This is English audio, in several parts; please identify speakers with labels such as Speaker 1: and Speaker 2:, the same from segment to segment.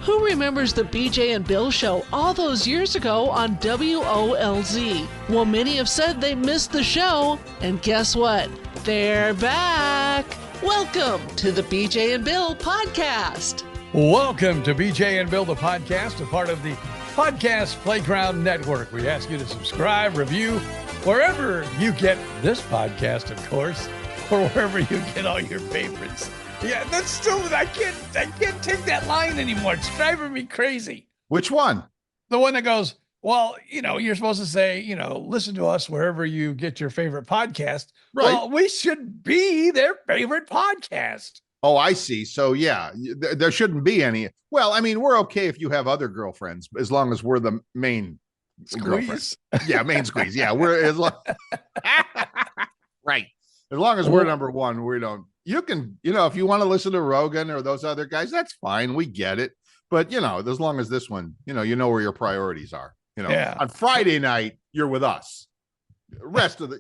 Speaker 1: Who remembers the BJ and Bill show all those years ago on WOLZ? Well, many have said they missed the show, and guess what? They're back. Welcome to the BJ and Bill podcast.
Speaker 2: Welcome to BJ and Bill, the podcast, a part of the Podcast Playground Network. We ask you to subscribe, review, wherever you get this podcast, of course, or wherever you get all your favorites. Yeah, that's still, I can't take that line anymore. It's driving me crazy.
Speaker 3: Which one?
Speaker 2: The one that goes, well, you're supposed to say, listen to us wherever you get your favorite podcast.
Speaker 3: Right.
Speaker 2: Well, we should be their favorite podcast.
Speaker 3: Oh, I see. So, yeah, there shouldn't be any. Well, I mean, we're okay if you have other girlfriends, as long as we're the main girlfriends. Yeah, main squeeze. Yeah, we're as long. Right. As long as we're number one, we don't. You can, if you want to listen to Rogan or those other guys, that's fine. We get it. But, as long as this one, you know where your priorities are.
Speaker 2: Yeah.
Speaker 3: On Friday night, you're with us. The rest of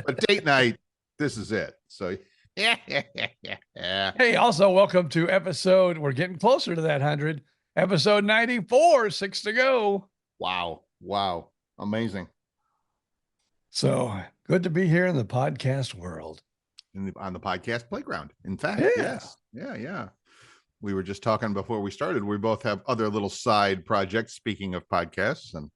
Speaker 3: but date night, this is it. So, yeah.
Speaker 2: Hey, also welcome to we're getting closer to that 100, episode 94, 6 to go.
Speaker 3: Wow. Amazing.
Speaker 2: So good to be here in the podcast world.
Speaker 3: On the podcast playground. In fact,
Speaker 2: Yeah.
Speaker 3: Yes. Yeah. We were just talking before we started. We both have other little side projects. Speaking of podcasts and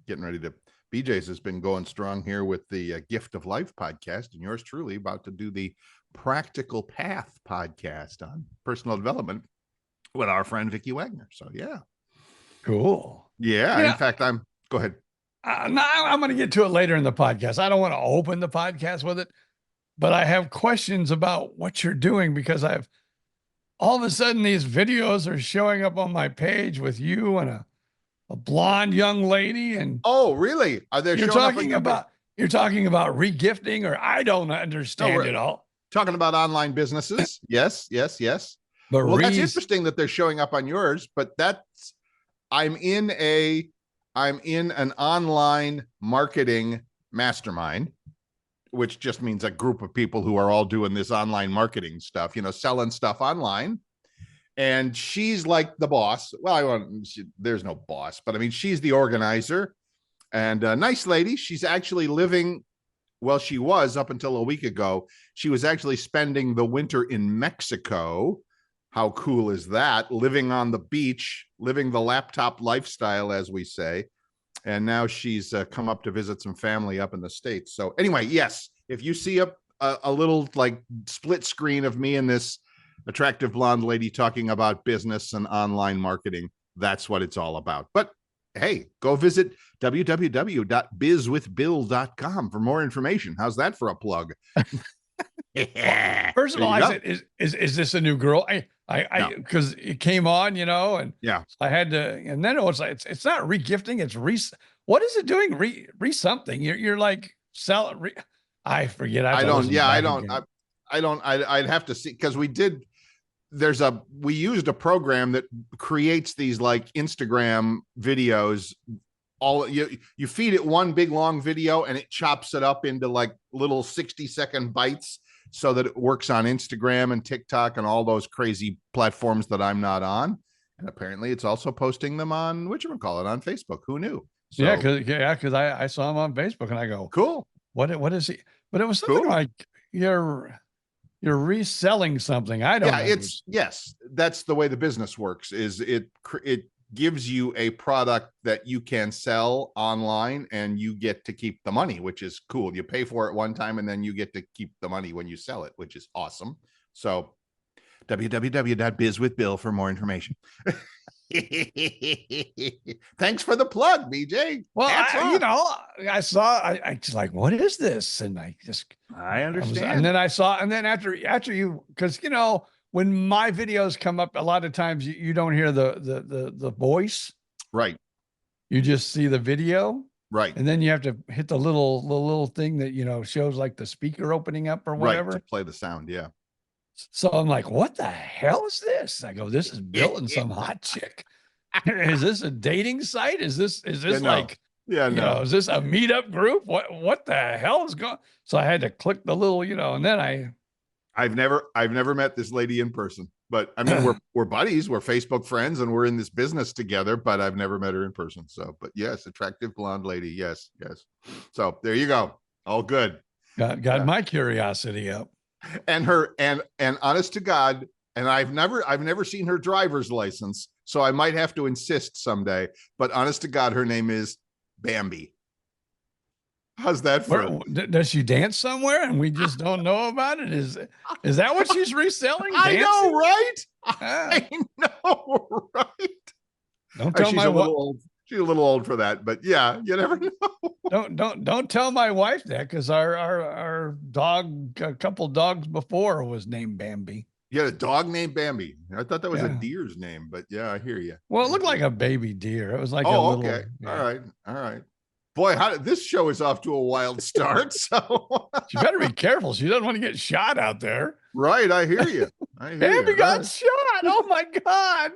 Speaker 3: getting ready to, BJ's has been going strong here with the Gift of Life podcast, and yours truly about to do the Practical Path podcast on personal development with our friend Weeki Watchee. So yeah.
Speaker 2: Cool.
Speaker 3: Yeah. In fact, go ahead.
Speaker 2: I'm going to get to it later in the podcast. I don't want to open the podcast with it, but I have questions about what you're doing because all of a sudden these videos are showing up on my page with you and a blonde young lady. And
Speaker 3: oh, really? Are they
Speaker 2: you're talking about regifting, or I don't understand it all.
Speaker 3: Talking about online businesses. Yes.
Speaker 2: But
Speaker 3: well, that's interesting that they're showing up on yours, but I'm in an online marketing mastermind, which just means a group of people who are all doing this online marketing stuff, selling stuff online. And she's like the boss. Well, there's no boss, but I mean, she's the organizer and a nice lady. She's actually living, she was up until a week ago. She was actually spending the winter in Mexico. How cool is that? Living on the beach, living the laptop lifestyle, as we say. And now she's come up to visit some family up in the States. So anyway, yes, if you see a little like split screen of me and this attractive blonde lady talking about business and online marketing, that's what it's all about. But hey, go visit www.bizwithbill.com for more information. How's that for a plug?
Speaker 2: First of all, I said, is this a new girl? Because it came on, and
Speaker 3: yeah,
Speaker 2: I had to, and then it was like, it's not regifting, it's what is it doing? Something. You're like I forget.
Speaker 3: I'd have to see, because we used a program that creates these like Instagram videos. You feed it one big long video and it chops it up into like little 60-second bites so that it works on Instagram and TikTok and all those crazy platforms that I'm not on. And apparently it's also posting them on on Facebook. Who knew? So,
Speaker 2: because I saw him on Facebook and I go,
Speaker 3: cool.
Speaker 2: What is he? But it was something like you're reselling something. I don't know.
Speaker 3: Yes, that's the way the business works. Is it gives you a product that you can sell online and you get to keep the money, which is cool. You pay for it one time and then you get to keep the money when you sell it, which is awesome. So www.bizwithbill for more information. Thanks for the plug, BJ.
Speaker 2: Well, I saw, I just like, what is this? And I understand. And then after you, because, when my videos come up, a lot of times you don't hear the voice.
Speaker 3: Right.
Speaker 2: You just see the video.
Speaker 3: Right.
Speaker 2: And then you have to hit the little thing that, shows like the speaker opening up or whatever.
Speaker 3: Right, to play the sound. Yeah.
Speaker 2: So I'm like, what the hell is this? I go, this is Bill and some hot chick. Is this a dating site? Is this is this
Speaker 3: is
Speaker 2: this a meetup group? What the hell is going? So I had to click the little, and then
Speaker 3: I've never met this lady in person. But I mean, we're buddies, we're Facebook friends, and we're in this business together, but I've never met her in person. So, but yes, attractive blonde lady. Yes, yes. So there you go. All good.
Speaker 2: Got my curiosity up.
Speaker 3: And her and honest to God, and I've never seen her driver's license, so I might have to insist someday. But honest to God, her name is Bambi. How's that for?
Speaker 2: Does she dance somewhere and we just don't know about it? Is that what she's reselling?
Speaker 3: I know, right?
Speaker 2: Ah.
Speaker 3: I know, right?
Speaker 2: Don't tell my wife.
Speaker 3: She's a little old for that, but yeah, you never know.
Speaker 2: Don't tell my wife that, because our dog, a couple dogs before, was named Bambi.
Speaker 3: You had a dog named Bambi. I thought that was a deer's name, but yeah, I hear you.
Speaker 2: Well, it looked like a baby deer. It was like a little.
Speaker 3: Okay. Yeah. All right. Boy, this show is off to a wild start. So
Speaker 2: she better be careful. She doesn't want to get shot out there.
Speaker 3: Right. I hear you.
Speaker 2: Bambi got shot. Oh my God.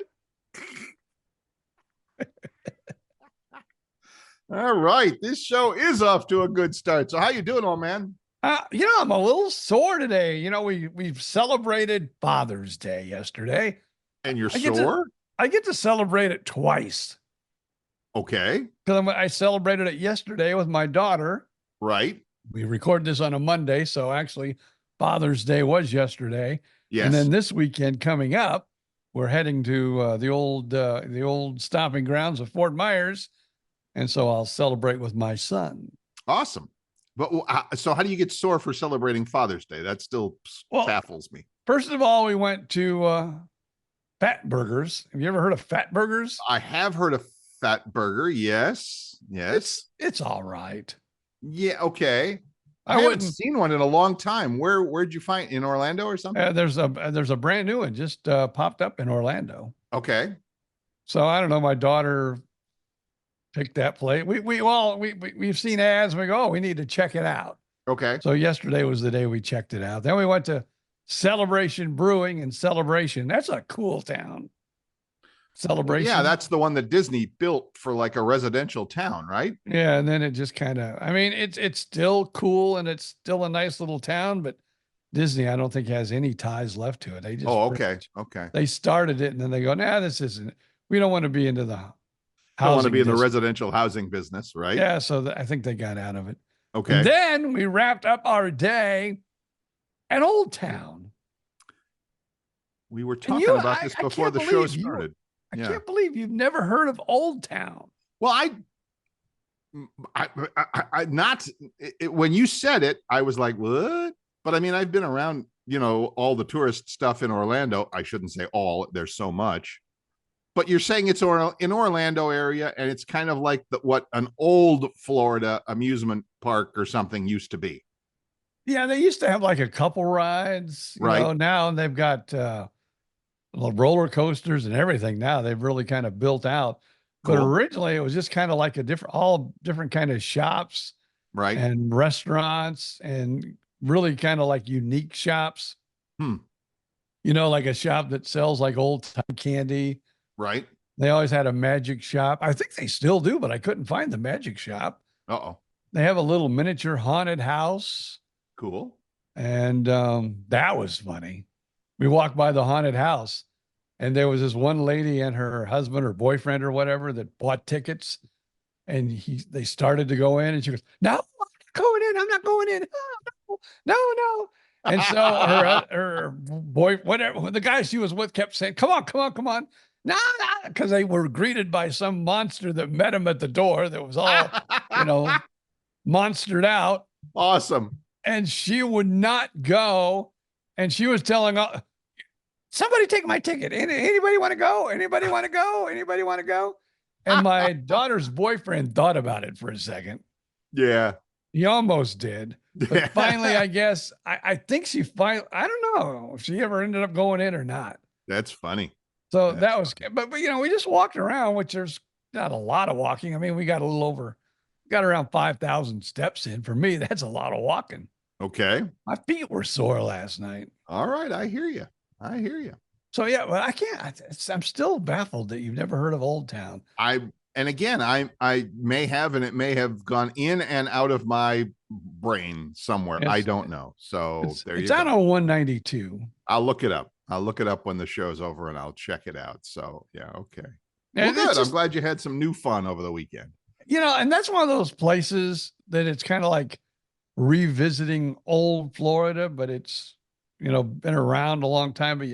Speaker 3: All right. This show is off to a good start. So how you doing, old man?
Speaker 2: I'm a little sore today. We've celebrated Father's Day yesterday.
Speaker 3: And you're sore?
Speaker 2: I get to celebrate it twice.
Speaker 3: Okay.
Speaker 2: Because I celebrated it yesterday with my daughter.
Speaker 3: Right.
Speaker 2: We recorded this on a Monday, so actually Father's Day was yesterday.
Speaker 3: Yes.
Speaker 2: And then this weekend coming up, we're heading to the old stomping grounds of Fort Myers, and so I'll celebrate with my son.
Speaker 3: Awesome. But so how do you get sore for celebrating Father's Day? That still baffles me.
Speaker 2: First of all, we went to Fat Burgers. Have you ever heard of Fat Burgers?
Speaker 3: I have heard of Fat Burger. Yes.
Speaker 2: It's all right.
Speaker 3: Yeah. Okay. I haven't seen one in a long time. Where'd you find, in Orlando or something?
Speaker 2: There's a brand new one just popped up in Orlando.
Speaker 3: Okay.
Speaker 2: So I don't know. My daughter picked that plate. We've seen ads. And we go, we need to check it out.
Speaker 3: Okay.
Speaker 2: So yesterday was the day we checked it out. Then we went to Celebration Brewing and Celebration. That's a cool town. Celebration.
Speaker 3: Yeah, that's the one that Disney built for like a residential town, right?
Speaker 2: Yeah, and then it just kind of, it's still cool and it's still a nice little town, but Disney, I don't think, has any ties left to it. They just
Speaker 3: okay.
Speaker 2: They started it and then they go, nah, this isn't. We don't want to be into the housing.
Speaker 3: Don't want to be in the residential housing business, right?
Speaker 2: Yeah, so I think they got out of it.
Speaker 3: Okay.
Speaker 2: And then we wrapped up our day at Old Town.
Speaker 3: We were talking about this before the show started.
Speaker 2: I can't believe you've never heard of Old Town.
Speaker 3: Well, when you said it, I was like, what? But I mean, I've been around, all the tourist stuff in Orlando. I shouldn't say all, there's so much, but you're saying it's in Orlando area. And it's kind of like what an old Florida amusement park or something used to be.
Speaker 2: Yeah. They used to have like a couple rides,
Speaker 3: right?
Speaker 2: Now they've got, roller coasters and everything. Now they've really kind of built out, but originally it was just kind of like all different kind of shops,
Speaker 3: right?
Speaker 2: And restaurants, and really kind of like unique shops. Like a shop that sells like old time candy.
Speaker 3: Right.
Speaker 2: They always had a magic shop. I think they still do, but I couldn't find the magic shop. They have a little miniature haunted house.
Speaker 3: Cool.
Speaker 2: And that was funny. We walked by the haunted house and there was this one lady and her husband or boyfriend or whatever that bought tickets, and they started to go in and she goes, no, I'm not going in. I'm not going in. Oh, no. And so her boy, whatever, the guy she was with kept saying, come on. No, because they were greeted by some monster that met him at the door that was all, monstered out.
Speaker 3: Awesome.
Speaker 2: And she would not go. And she was telling, somebody take my ticket. Anybody want to go? Anybody want to go? Anybody want to go? And my daughter's boyfriend thought about it for a second.
Speaker 3: Yeah.
Speaker 2: He almost did. But finally, I guess, I think I don't know if she ever ended up going in or not.
Speaker 3: That's funny.
Speaker 2: So that was, but we just walked around, which there's not a lot of walking. I mean, we got around 5,000 steps in. For me, that's a lot of walking.
Speaker 3: Okay.
Speaker 2: My feet were sore last night.
Speaker 3: All right. I hear you.
Speaker 2: So yeah, but I can't, I'm still baffled that you've never heard of Old Town.
Speaker 3: I may have, and it may have gone in and out of my brain somewhere. I don't know. So
Speaker 2: it's on a 192.
Speaker 3: I'll look it up. I'll look it up when the show's over and I'll check it out. So yeah, okay.
Speaker 2: And
Speaker 3: Well, good.
Speaker 2: just,
Speaker 3: I'm glad you had some new fun over the weekend.
Speaker 2: and that's one of those places that it's kind of like revisiting old Florida, but it's, been around a long time. But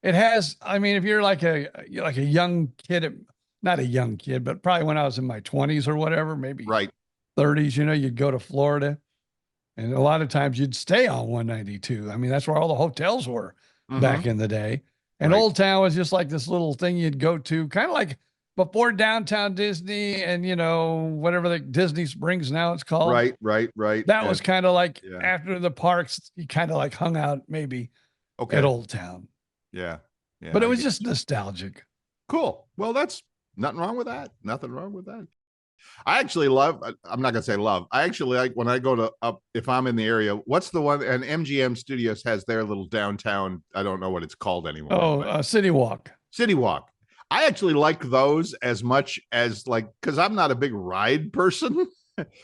Speaker 2: it has, I mean, if you're like a young kid, not a young kid, but probably when I was in my 20s or whatever, maybe
Speaker 3: Right.
Speaker 2: 30s, you'd go to Florida and a lot of times you'd stay on 192. I mean, that's where all the hotels were back in the day. And
Speaker 3: Right.
Speaker 2: Old Town was just like this little thing you'd go to, kind of like before downtown Disney and, whatever the Disney Springs now it's called.
Speaker 3: Right.
Speaker 2: That was kind of like
Speaker 3: yeah.
Speaker 2: after the parks, you kind of like hung out maybe
Speaker 3: Okay.
Speaker 2: at Old Town.
Speaker 3: Yeah.
Speaker 2: But it was just nostalgic.
Speaker 3: Cool. Well, that's nothing wrong with that. Nothing wrong with that. I actually love, I'm not going to say love. I actually like when I go to if I'm in the area, what's the one? And MGM Studios has their little downtown. I don't know what it's called anymore.
Speaker 2: Oh, City Walk.
Speaker 3: City Walk. I actually like those as much as because I'm not a big ride person.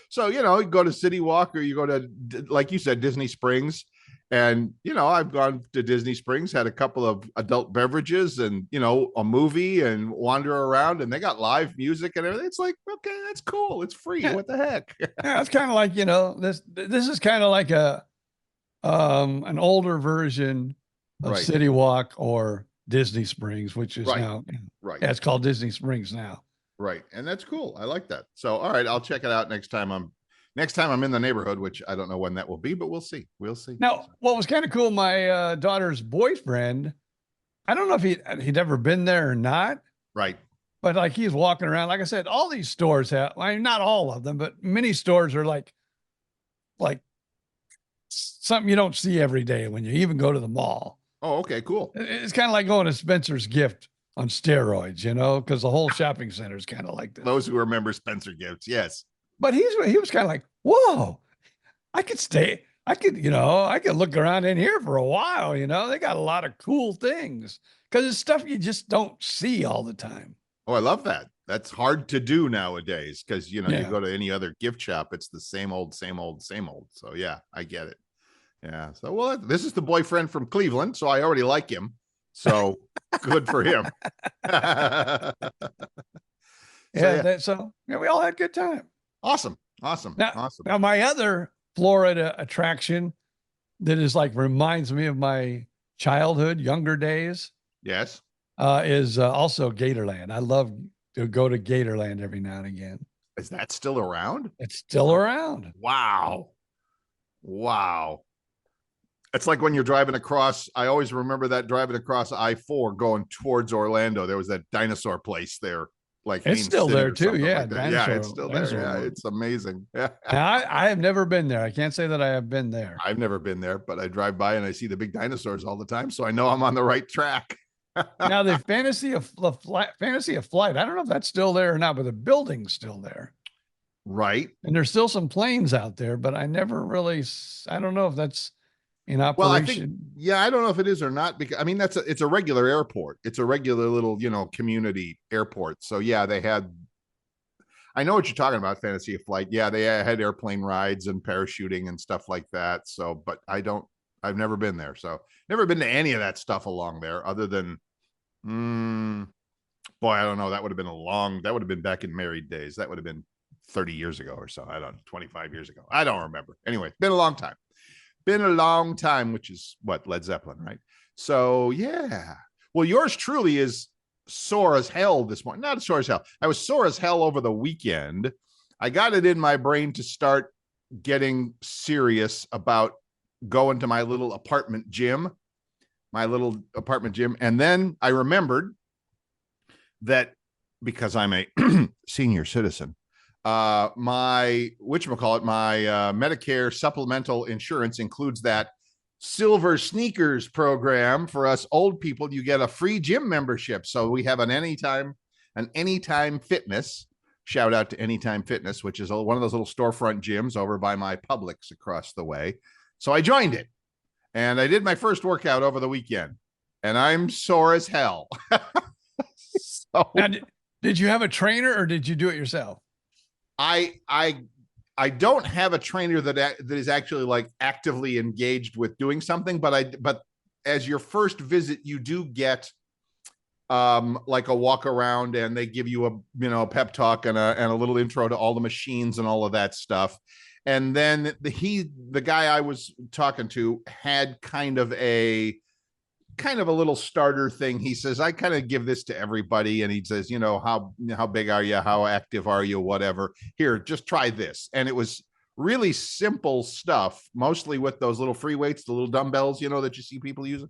Speaker 3: So, you go to City Walk or you go to, like you said, Disney Springs. And, I've gone to Disney Springs, had a couple of adult beverages and, a movie and wander around and they got live music and everything. It's like, okay, that's cool. It's free. Yeah. What the heck?
Speaker 2: Yeah, it's kind of like, this is kind of like an older version of City Walk or Disney Springs, which is now, yeah, it's called Disney Springs now.
Speaker 3: Right. And that's cool. I like that. So, all right, I'll check it out next time I'm in the neighborhood, which I don't know when that will be, but we'll see. We'll see.
Speaker 2: Now, what was kind of cool, my daughter's boyfriend, I don't know if he'd ever been there or not.
Speaker 3: Right.
Speaker 2: But like he's walking around, like I said, all these stores have, I mean, not all of them, but many stores are like something you don't see every day when you even go to the mall.
Speaker 3: Oh, okay, cool.
Speaker 2: It's kind of like going to Spencer's Gift on steroids, because the whole shopping center is kind of like this.
Speaker 3: Those who remember Spencer Gifts, yes.
Speaker 2: But he was kind of like, whoa, I could look around in here for a while, they got a lot of cool things because it's stuff you just don't see all the time.
Speaker 3: Oh, I love that. That's hard to do nowadays because, you go to any other gift shop, it's the same old. So yeah, I get it. Yeah. So, well, this is the boyfriend from Cleveland. So I already like him. So good for him.
Speaker 2: So we all had a good time.
Speaker 3: Awesome.
Speaker 2: Now my other Florida attraction that is reminds me of my childhood, younger days.
Speaker 3: Yes.
Speaker 2: Is also Gatorland. I love to go to Gatorland every now and again.
Speaker 3: Is that still around?
Speaker 2: It's still around.
Speaker 3: Wow. It's like when you're driving across, I always remember that driving across I-4 going towards Orlando. There was that dinosaur place there.
Speaker 2: It's still there too. Yeah.
Speaker 3: Yeah, it's still there. Yeah, it's amazing. Yeah.
Speaker 2: I have never been there. I can't say that I have been there.
Speaker 3: I've never been there, but I drive by and I see the big dinosaurs all the time. So I know I'm on the right track.
Speaker 2: Now the Fantasy of Flight. I don't know if that's still there or not, but the building's still there.
Speaker 3: Right.
Speaker 2: And there's still some planes out there, but I don't know if that's in operation.
Speaker 3: Well, I think, I don't know if it is or not, because I mean, it's a regular airport. It's a regular little, community airport. So yeah, I know what you're talking about, Fantasy of Flight. Yeah, they had airplane rides and parachuting and stuff like that. So, but I've never been there. So never been to any of that stuff along there other than, boy, I don't know. That would have been back in married days. That would have been 30 years ago or so. I don't know, 25 years ago. I don't remember. Anyway, been a long time, which is what, Led Zeppelin, right? So yeah. Well, yours truly is sore as hell this morning. Not sore as hell. I was sore as hell over the weekend. I got it in my brain to start getting serious about going to my little apartment gym. And then I remembered that because I'm a senior citizen, my Medicare supplemental insurance includes that Silver Sneakers program for us old people. You get a free gym membership. So we have an Anytime Fitness. Shout out to Anytime Fitness, which is one of those little storefront gyms over by my Publix across the way. So I joined it and I did my first workout over the weekend and I'm sore as hell. So,
Speaker 2: now, did you have a trainer or did you do it yourself?
Speaker 3: I don't have a trainer that is actually actively engaged with doing something, but as your first visit, you do get like a walk around, and they give you a pep talk and a little intro to all the machines and all of that stuff. And then the guy I was talking to had kind of a little starter thing. He says, I kind of give this to everybody. And he says, how big are you? How active are you? Whatever. Here, just try this. And it was really simple stuff, mostly with those little free weights, the little dumbbells, that you see people using.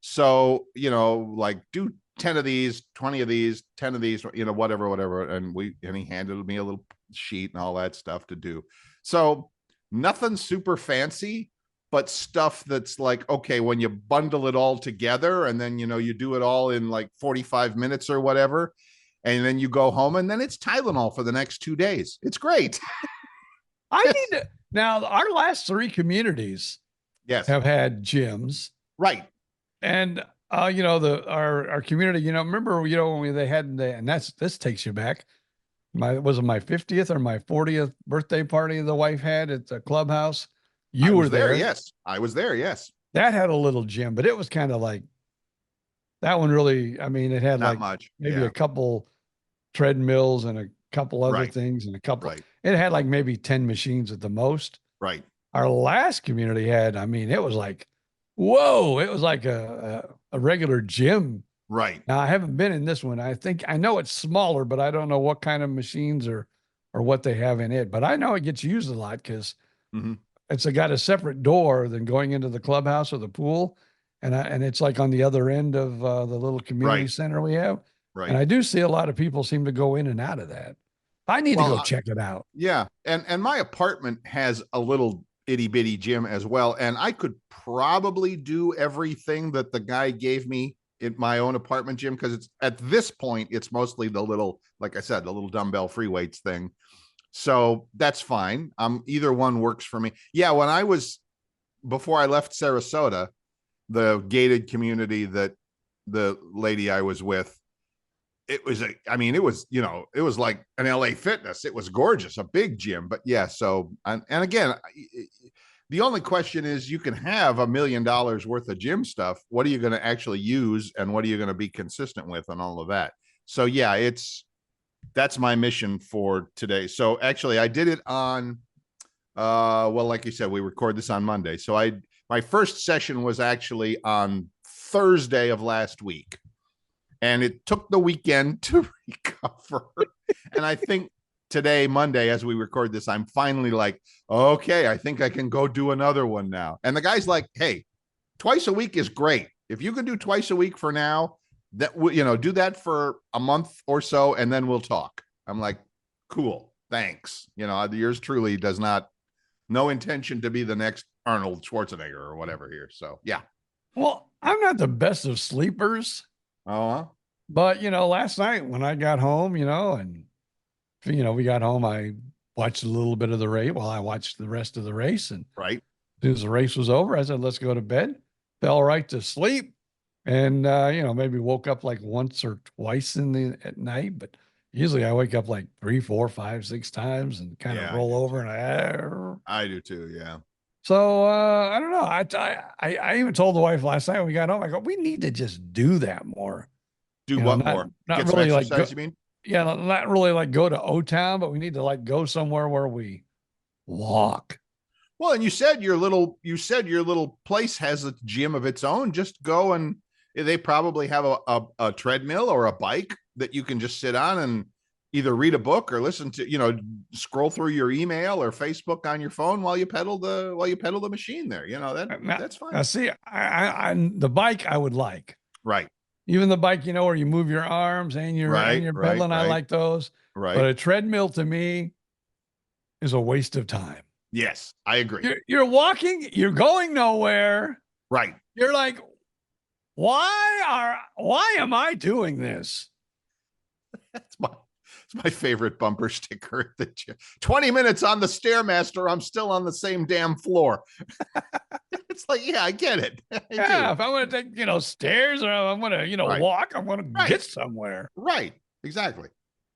Speaker 3: So, like do 10 of these, 20 of these, 10 of these, whatever. And he handed me a little sheet and all that stuff to do. So nothing super fancy, but stuff that's like, okay, when you bundle it all together and then, you do it all in like 45 minutes or whatever, and then you go home and then it's Tylenol for the next 2 days. It's great.
Speaker 2: Now, our last 3 communities have had gyms.
Speaker 3: Right.
Speaker 2: And, our community, remember, when they had and this takes you back. Was it my 50th or my 40th birthday party the wife had at the clubhouse? You were there.
Speaker 3: Yes. I was there. Yes.
Speaker 2: That had a little gym, but it was kind of like that one really, it had
Speaker 3: not
Speaker 2: like
Speaker 3: much.
Speaker 2: Maybe a couple treadmills and a couple other things and a couple, it had like maybe 10 machines at the most.
Speaker 3: Right.
Speaker 2: Our last community had, it was like, whoa, it was like a regular gym.
Speaker 3: Right.
Speaker 2: Now I haven't been in this one. I know it's smaller, but I don't know what kind of machines or what they have in it, but I know it gets used a lot because it's got a separate door than going into the clubhouse or the pool. And it's like on the other end of the little community center we have.
Speaker 3: Right.
Speaker 2: And I do see a lot of people seem to go in and out of that. I need to go check it out.
Speaker 3: Yeah. And my apartment has a little itty bitty gym as well. And I could probably do everything that the guy gave me in my own apartment gym, because it's at this point, it's mostly the little, like I said, the little dumbbell free weights thing. So that's fine. Either one works for me. Yeah. Before I left Sarasota, the gated community that the lady I was with, it was like an LA Fitness. It was gorgeous, a big gym. But yeah, so and again, the only question is, you can have $1 million worth of gym stuff. What are you going to actually use, and what are you going to be consistent with, and all of that? So yeah, that's my mission for today. So actually, I did it on like you said, we record this on Monday. So my first session was actually on Thursday of last week. And it took the weekend to recover. And I think today, Monday, as we record this, I'm finally like, okay, I think I can go do another one now. And the guy's like, hey, twice a week is great. If you can do twice a week for now, that do that for a month or so, and then we'll talk. I'm like, cool, thanks. Yours truly does no intention to be the next Arnold Schwarzenegger or whatever here. So yeah.
Speaker 2: Well, I'm not the best of sleepers. But, last night when I got home, and, we got home, I watched a little bit of the race. Well, I watched the rest of the race. And
Speaker 3: right.
Speaker 2: As soon as the race was over, I said, let's go to bed. Fell right to sleep. And, maybe woke up like once or twice at night. But usually I wake up like 3, 4, 5, 6 times and kind of roll over. And
Speaker 3: I do too. Yeah.
Speaker 2: So I don't know. I even told the wife last night when we got home, I go, we need to just do that more.
Speaker 3: Do what more?
Speaker 2: Not
Speaker 3: Get
Speaker 2: really
Speaker 3: some
Speaker 2: like
Speaker 3: exercise, you mean?
Speaker 2: Yeah, not really like go to O-Town, but we need to like go somewhere where we walk.
Speaker 3: Well, and you said your little place has a gym of its own. Just go, and they probably have a treadmill or a bike that you can just sit on and either read a book or listen to, scroll through your email or Facebook on your phone while you pedal the machine there. That's fine.
Speaker 2: Now see, I the bike I would like.
Speaker 3: Right.
Speaker 2: Even the bike, where you move your arms and you're pedaling, I like those.
Speaker 3: Right.
Speaker 2: But a treadmill to me is a waste of time.
Speaker 3: Yes, I agree.
Speaker 2: You're walking, you're going nowhere.
Speaker 3: Right.
Speaker 2: You're like, why am I doing this?
Speaker 3: It's my favorite bumper sticker at the gym. 20 minutes on the Stairmaster, I'm still on the same damn floor. It's like, yeah, I get it.
Speaker 2: If I want to take, stairs, or I'm going to, walk, I'm going to get somewhere.
Speaker 3: Right. Exactly.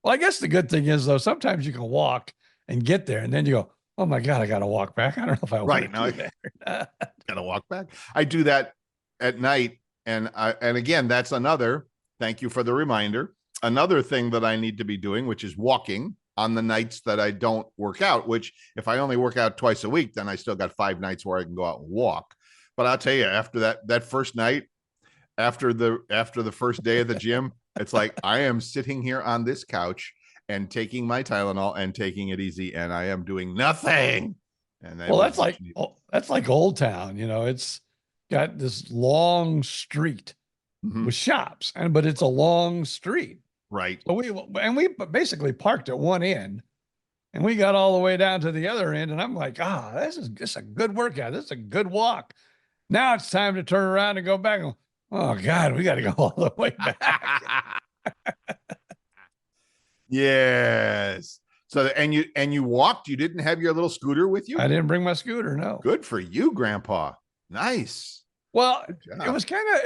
Speaker 2: Well, I guess the good thing is, though, sometimes you can walk and get there, and then you go, oh my God, I got to walk back. I don't know if I want to do that.
Speaker 3: Got to walk back. I do that at night. And again, that's another, thank you for the reminder. Another thing that I need to be doing, which is walking on the nights that I don't work out, which if I only work out twice a week, then I still got 5 nights where I can go out and walk. But I'll tell you, after that first night, after the first day of the gym, it's like I am sitting here on this couch and taking my Tylenol and taking it easy, and I am doing nothing. And
Speaker 2: that's like Old Town. It's got this long street with shops, but it's a long street.
Speaker 3: Right.
Speaker 2: So we basically parked at one end, and we got all the way down to the other end. And I'm like, this is a good workout. This is a good walk. Now it's time to turn around and go back. Oh God, we got to go all the way back.
Speaker 3: Yes. So, and you walked, you didn't have your little scooter with you?
Speaker 2: I didn't bring my scooter. No.
Speaker 3: Good for you, Grandpa. Nice.
Speaker 2: Well, it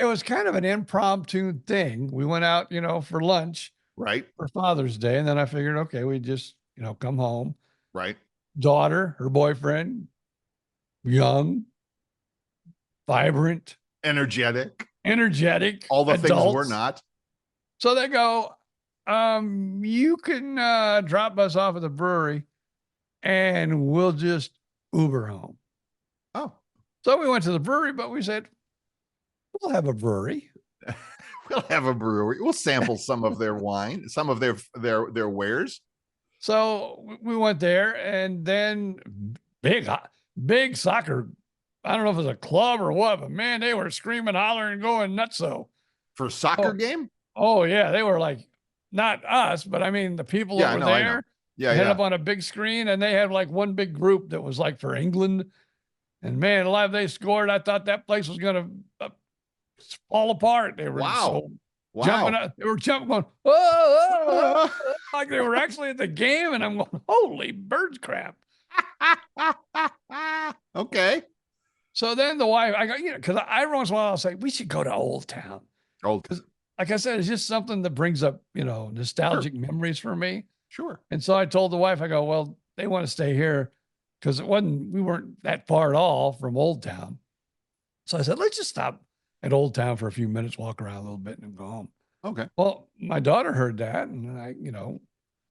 Speaker 2: was kind of an impromptu thing. We went out, for lunch,
Speaker 3: right,
Speaker 2: for Father's Day. And then I figured, okay, we just, come home.
Speaker 3: Right.
Speaker 2: Daughter, her boyfriend, young, vibrant,
Speaker 3: energetic,
Speaker 2: all
Speaker 3: the
Speaker 2: adults.
Speaker 3: Things we're not.
Speaker 2: So they go, you can drop us off at the brewery and we'll just Uber home.
Speaker 3: Oh.
Speaker 2: So we went to the brewery, but we said, we'll have a brewery.
Speaker 3: We'll have a brewery. We'll sample some of their wine, some of their wares.
Speaker 2: So we went there, and then big soccer. I don't know if it was a club or what, but man, they were screaming, hollering, going nutso.
Speaker 3: For a soccer game?
Speaker 2: Oh yeah. They were like, not us, but I mean, the people that were there.
Speaker 3: Yeah.
Speaker 2: Had up on a big screen, and they had like one big group that was like for England. And man, live they scored. I thought that place was going to fall apart. They were jumping up. They were jumping, going, oh, like they were actually at the game. And I'm going, holy birds crap.
Speaker 3: Okay.
Speaker 2: So then the wife, I got, because I once in a while I'll say we should go to Old Town. Because, like I said, it's just something that brings up, nostalgic memories for me.
Speaker 3: Sure.
Speaker 2: And so I told the wife, I go, well, they want to stay here. Because we weren't that far at all from Old Town. So I said, let's just stop at Old Town for a few minutes, walk around a little bit, and go home.
Speaker 3: Okay.
Speaker 2: Well, my daughter heard that, and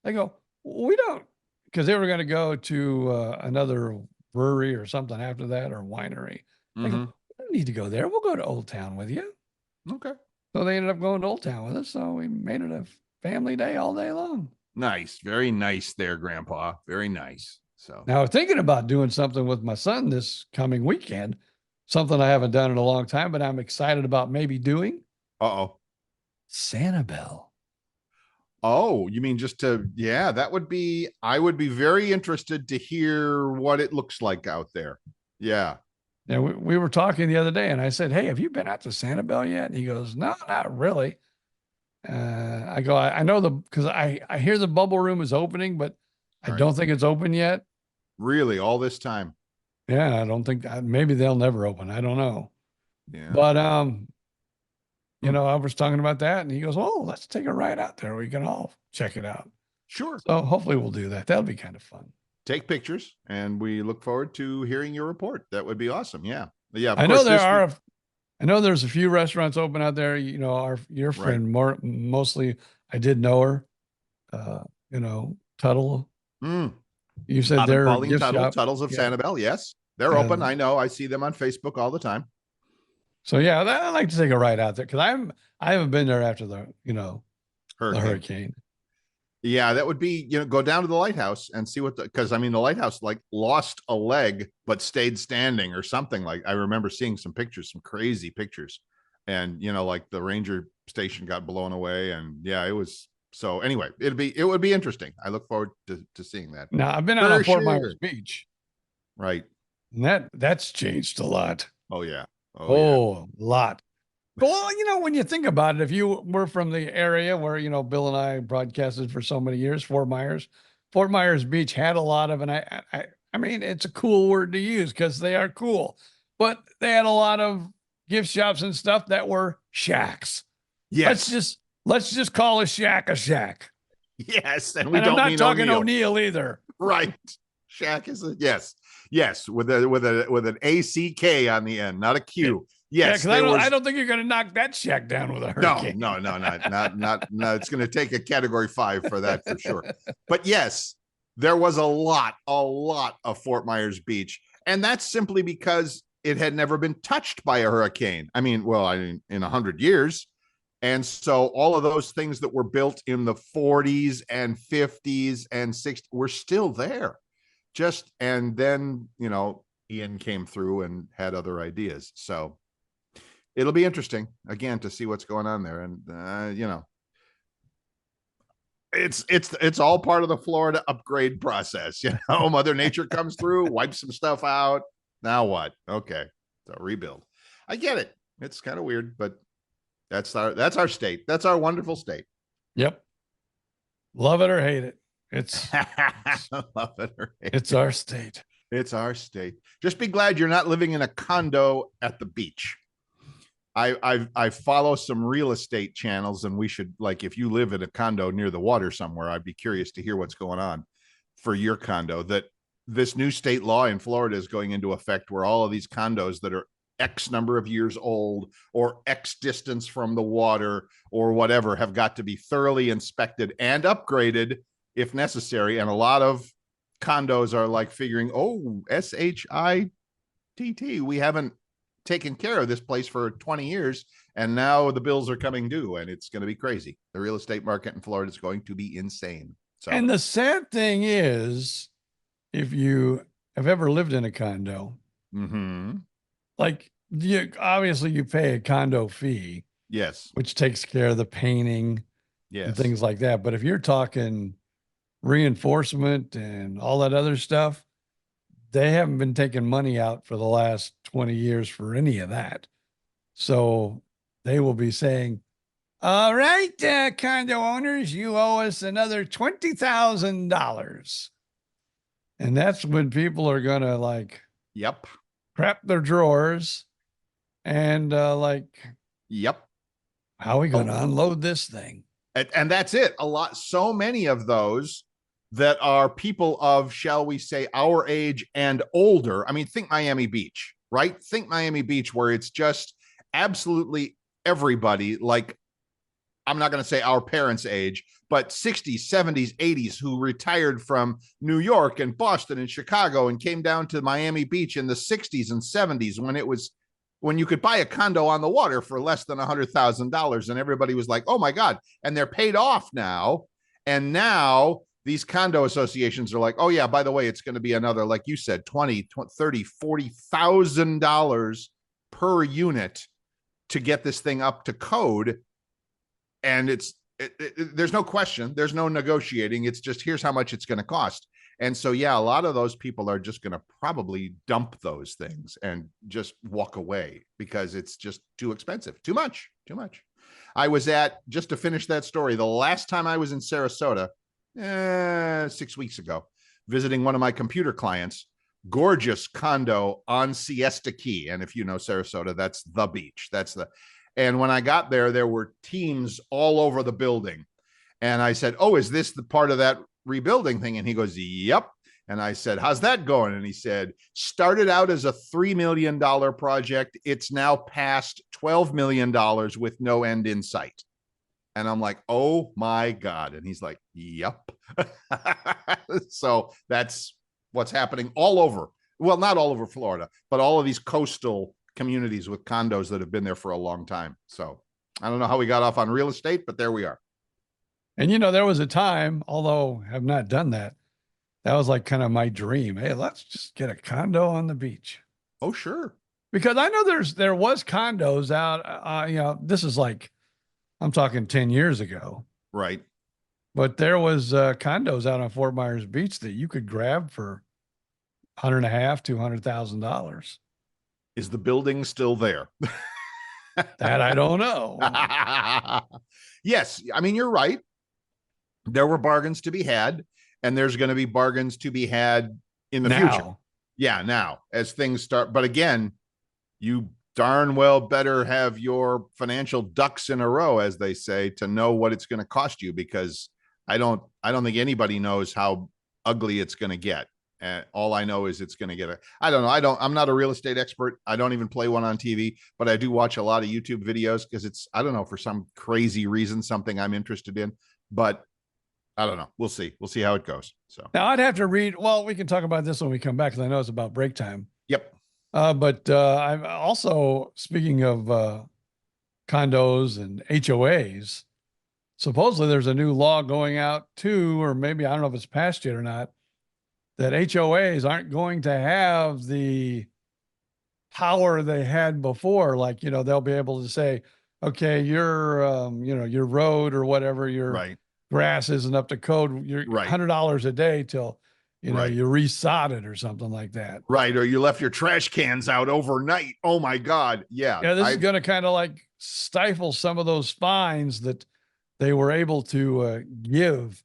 Speaker 2: they go, we don't, because they were going to go to another brewery or something after that, or winery. They go, we don't need to go there. We'll go to Old Town with you.
Speaker 3: Okay.
Speaker 2: So they ended up going to Old Town with us. So we made it a family day all day long.
Speaker 3: Nice. Very nice there, Grandpa. Very nice. So
Speaker 2: now thinking about doing something with my son this coming weekend, something I haven't done in a long time, but I'm excited about maybe doing. Sanibel.
Speaker 3: Oh, you mean that would be, I would be very interested to hear what it looks like out there. Yeah.
Speaker 2: Yeah. We were talking the other day and I said, hey, have you been out to Sanibel yet? And he goes, no, not really. I go, I know because I hear the bubble room is opening, but I don't think it's open yet.
Speaker 3: Really? All this time?
Speaker 2: Yeah, I don't think maybe they'll never open. I don't know.
Speaker 3: Yeah.
Speaker 2: But I was talking about that, and he goes, "Oh, let's take a ride out there. We can all check it out."
Speaker 3: Sure.
Speaker 2: So hopefully we'll do that. That'll be kind of fun.
Speaker 3: Take pictures, and we look forward to hearing your report. That would be awesome. Yeah. Yeah.
Speaker 2: I know I know there's a few restaurants open out there. Your friend mostly. I did know her. Tuttle. You said they're
Speaker 3: Tuttles of Sanibel. Yes, they're open. I know. I see them on Facebook all the time.
Speaker 2: So yeah, I'd like to take a ride out there because I haven't been there after the the hurricane.
Speaker 3: Yeah, that would be go down to the lighthouse and see because the lighthouse lost a leg but stayed standing or something. Like I remember seeing some pictures, some crazy pictures, and like the ranger station got blown away, and yeah, it was. So anyway, it would be interesting. I look forward to seeing that.
Speaker 2: Now I've been out on Fort Myers Beach.
Speaker 3: Right.
Speaker 2: And that's changed a lot.
Speaker 3: Oh yeah.
Speaker 2: A lot. Well, when you think about it, if you were from the area where, Bill and I broadcasted for so many years, Fort Myers Beach had a lot of, and I mean, it's a cool word to use because they are cool, but they had a lot of gift shops and stuff that were shacks.
Speaker 3: Yes.
Speaker 2: Let's just call a shack a shack.
Speaker 3: Yes. And
Speaker 2: I'm not talking O'Neill either.
Speaker 3: Right. Shack is yes. With an ACK on the end, not a Q. Yes,
Speaker 2: because I don't think you're going to knock that shack down with a hurricane.
Speaker 3: No, not. It's going to take a category 5 for that for sure. But yes, there was a lot of Fort Myers Beach, and that's simply because it had never been touched by a hurricane. I mean, in 100 years. And so all of those things that were built in the 40s and 50s and 60s were still there. And then, Ian came through and had other ideas. So it'll be interesting again to see what's going on there. And it's all part of the Florida upgrade process. Mother Nature comes through, wipes some stuff out. Now what? Okay. So rebuild. I get it. It's kind of weird, but that's our state. That's our wonderful state.
Speaker 2: Yep. Love it or hate it.
Speaker 3: Love it or hate
Speaker 2: it's our state.
Speaker 3: It's our state. Just be glad you're not living in a condo at the beach. I follow some real estate channels, and we should, like, if you live in a condo near the water somewhere, I'd be curious to hear what's going on for your condo. That this new state law in Florida is going into effect where all of these condos that are X number of years old or X distance from the water or whatever have got to be thoroughly inspected and upgraded if necessary. And a lot of condos are like figuring, SHITT, we haven't taken care of this place for 20 years, and now the bills are coming due, and it's going to be crazy. The real estate market in Florida is going to be insane. So,
Speaker 2: and the sad thing is, if you have ever lived in a condo, like you pay a condo fee,
Speaker 3: yes,
Speaker 2: which takes care of the painting, and things like that. But if you're talking reinforcement and all that other stuff, they haven't been taking money out for the last 20 years for any of that. So they will be saying, all right, condo owners, you owe us another $20,000. And that's when people are going to crap their drawers and
Speaker 3: yep.
Speaker 2: How are we going to unload this thing?
Speaker 3: And that's it. So many of those that are people of, shall we say, our age and older. I mean, think Miami Beach, right? Think Miami Beach, where it's just absolutely everybody, like, I'm not going to say our parents' age, but 60s, 70s, 80s, who retired from New York and Boston and Chicago and came down to Miami Beach in the 60s and 70s when you could buy a condo on the water for less than $100,000. And everybody was like, oh my God. And they're paid off now. And now these condo associations are like, oh yeah, by the way, it's going to be another, like you said, $20, $30, $40,000 per unit to get this thing up to code. And there's no question, there's no negotiating. It's just, here's how much it's going to cost. And so, yeah, a lot of those people are just going to probably dump those things and just walk away because it's just too expensive, too much. I was just to finish that story, the last time I was in Sarasota, 6 weeks ago, visiting one of my computer clients, gorgeous condo on Siesta Key. And if you know Sarasota, that's the beach. And when I got there, there were teams all over the building. And I said, oh, is this the part of that rebuilding thing? And he goes, yep. And I said, how's that going? And he said, started out as a $3 million project. It's now past $12 million with no end in sight. And I'm like, oh my God. And he's like, yep. So that's what's happening all over. Well, not all over Florida, but all of these coastal communities with condos that have been there for a long time. So I don't know how we got off on real estate, but there we are.
Speaker 2: And, there was a time, although I have not done that, that was like kind of my dream. Hey, let's just get a condo on the beach.
Speaker 3: Oh, sure.
Speaker 2: Because I know there was condos out, this is like, I'm talking 10 years ago.
Speaker 3: Right.
Speaker 2: But there was condos out on Fort Myers Beach that you could grab for $150,000, $200,000.
Speaker 3: Is the building still there?
Speaker 2: That I don't know.
Speaker 3: Yes. I mean, you're right. There were bargains to be had, and there's going to be bargains to be had in the future. Yeah, now as things start. But again, you darn well better have your financial ducks in a row, as they say, to know what it's going to cost you, because I don't think anybody knows how ugly it's going to get. And all I know is it's going to get I don't know. I'm not a real estate expert. I don't even play one on TV, but I do watch a lot of YouTube videos because it's, I don't know, for some crazy reason, something I'm interested in, but I don't know. We'll see. We'll see how it goes. So
Speaker 2: now I'd have to read. Well, we can talk about this when we come back, because I know it's about break time.
Speaker 3: Yep.
Speaker 2: But I'm also, speaking of condos and HOAs, supposedly there's a new law going out too, or maybe I don't know if it's passed yet or not, that HOAs aren't going to have the power they had before. Like, they'll be able to say, okay, your road or whatever, your grass isn't up to code. You're $100 a day till, you resod it or something like that.
Speaker 3: Right. Or you left your trash cans out overnight. Oh my God. Yeah.
Speaker 2: Yeah. This is going to kind of like stifle some of those fines that they were able to give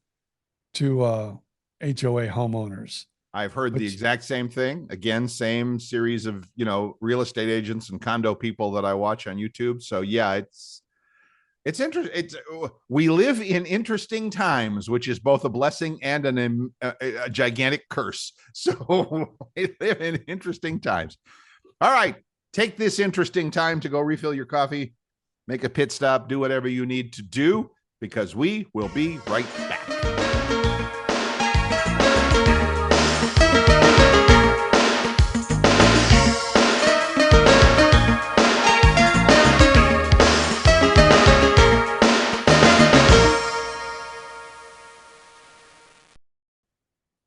Speaker 2: to HOA homeowners.
Speaker 3: I've heard the exact same thing. Again, same series of, real estate agents and condo people that I watch on YouTube. So yeah, it's interesting. We live in interesting times, which is both a blessing and a gigantic curse. So we live in interesting times. All right. Take this interesting time to go refill your coffee, make a pit stop, do whatever you need to do, because we will be right back.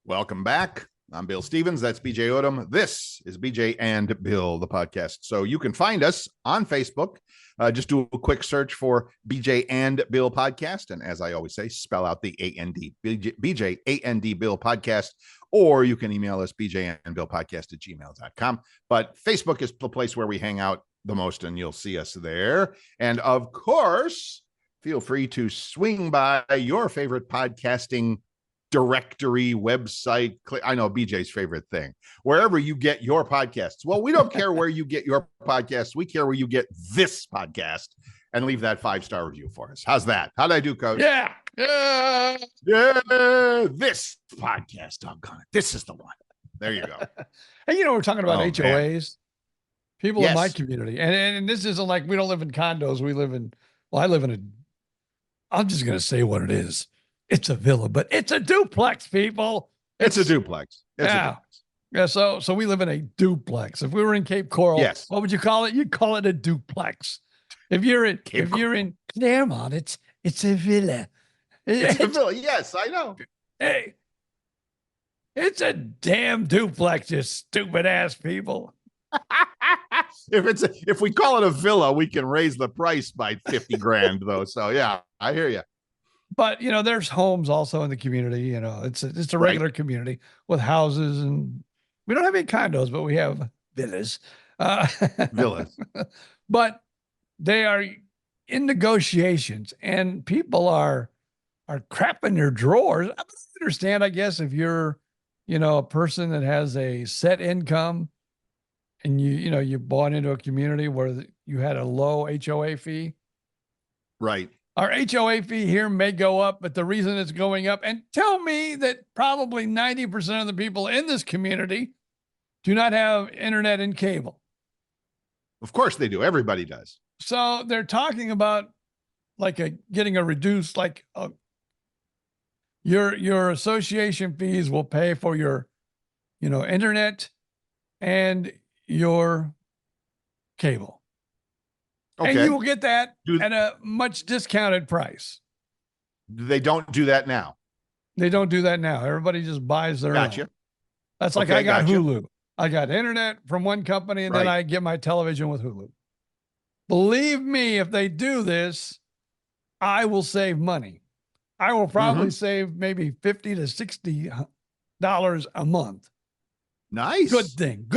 Speaker 3: Welcome back. I'm Bill Stevens. That's BJ Odom. This is BJ and Bill, the podcast. So you can find us on Facebook. Just do a quick search for BJ and Bill podcast. And as I always say, spell out the A-N-D, BJ A-N-D Bill podcast, or you can email us bjandbillpodcast@gmail.com. But Facebook is the place where we hang out the most, and you'll see us there. And of course, feel free to swing by your favorite podcasting directory, website. I know BJ's favorite thing, wherever you get your podcasts. Well, we don't care where you get your podcasts. We care where you get this podcast, and leave that 5-star review for us. How's that? How'd I do, Coach?
Speaker 2: Yeah.
Speaker 3: This podcast. Doggone it. This is the one. There you go.
Speaker 2: Hey, we're talking about HOAs. Man. People in my community. And this isn't like we don't live in condos. We live in, I live in I'm just going to say what it is. It's a villa, but it's a duplex, people.
Speaker 3: It's a duplex.
Speaker 2: Yeah. So we live in a duplex. If we were in Cape Coral, what would you call it? You'd call it a duplex. If you're in Claremont, it's a villa.
Speaker 3: It's a villa. Yes, I know.
Speaker 2: Hey, it's a damn duplex, you stupid ass people.
Speaker 3: If we call it a villa, we can raise the price by 50 grand though. So yeah, I hear you.
Speaker 2: But there's homes also in the community. It's a regular community with houses, and we don't have any condos, but we have villas.
Speaker 3: Villas.
Speaker 2: But they are in negotiations, and people are crapping their drawers. I understand, I guess, if you're a person that has a set income, and you bought into a community where you had a low HOA fee.
Speaker 3: Right.
Speaker 2: Our HOA fee here may go up, but the reason it's going up, and tell me that probably 90% of the people in this community do not have internet and cable.
Speaker 3: Of course they do. Everybody does.
Speaker 2: So they're talking about getting a reduced, your association fees will pay for your, internet and your cable. Okay. And you will get that at a much discounted price.
Speaker 3: They don't do that now.
Speaker 2: They don't do that now. Everybody just buys their own. That's like I got Hulu. I got internet from one company, and then I get my television with Hulu. Believe me, if they do this, I will save money. I will probably save maybe $50 to $60 a month.
Speaker 3: Nice.
Speaker 2: Good thing.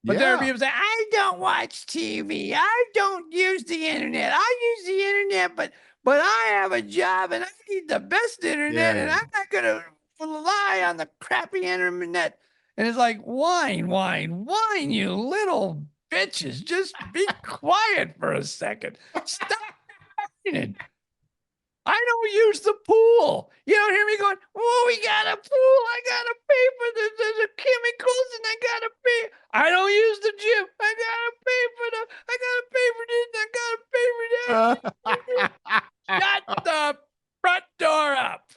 Speaker 2: But there are people say, I don't watch TV. I don't use the internet. I use the internet, but I have a job and I need the best internet, and I'm not going to rely on the crappy internet. And it's like, whine, you little bitches. Just be quiet for a second. Stop whining. I don't use the pool. You don't hear me going, oh, we got a pool. I got to pay for the chemicals and I got to pay. I don't use the gym. I got to pay for I got to pay for this. I got to pay for that. Shut the front door up.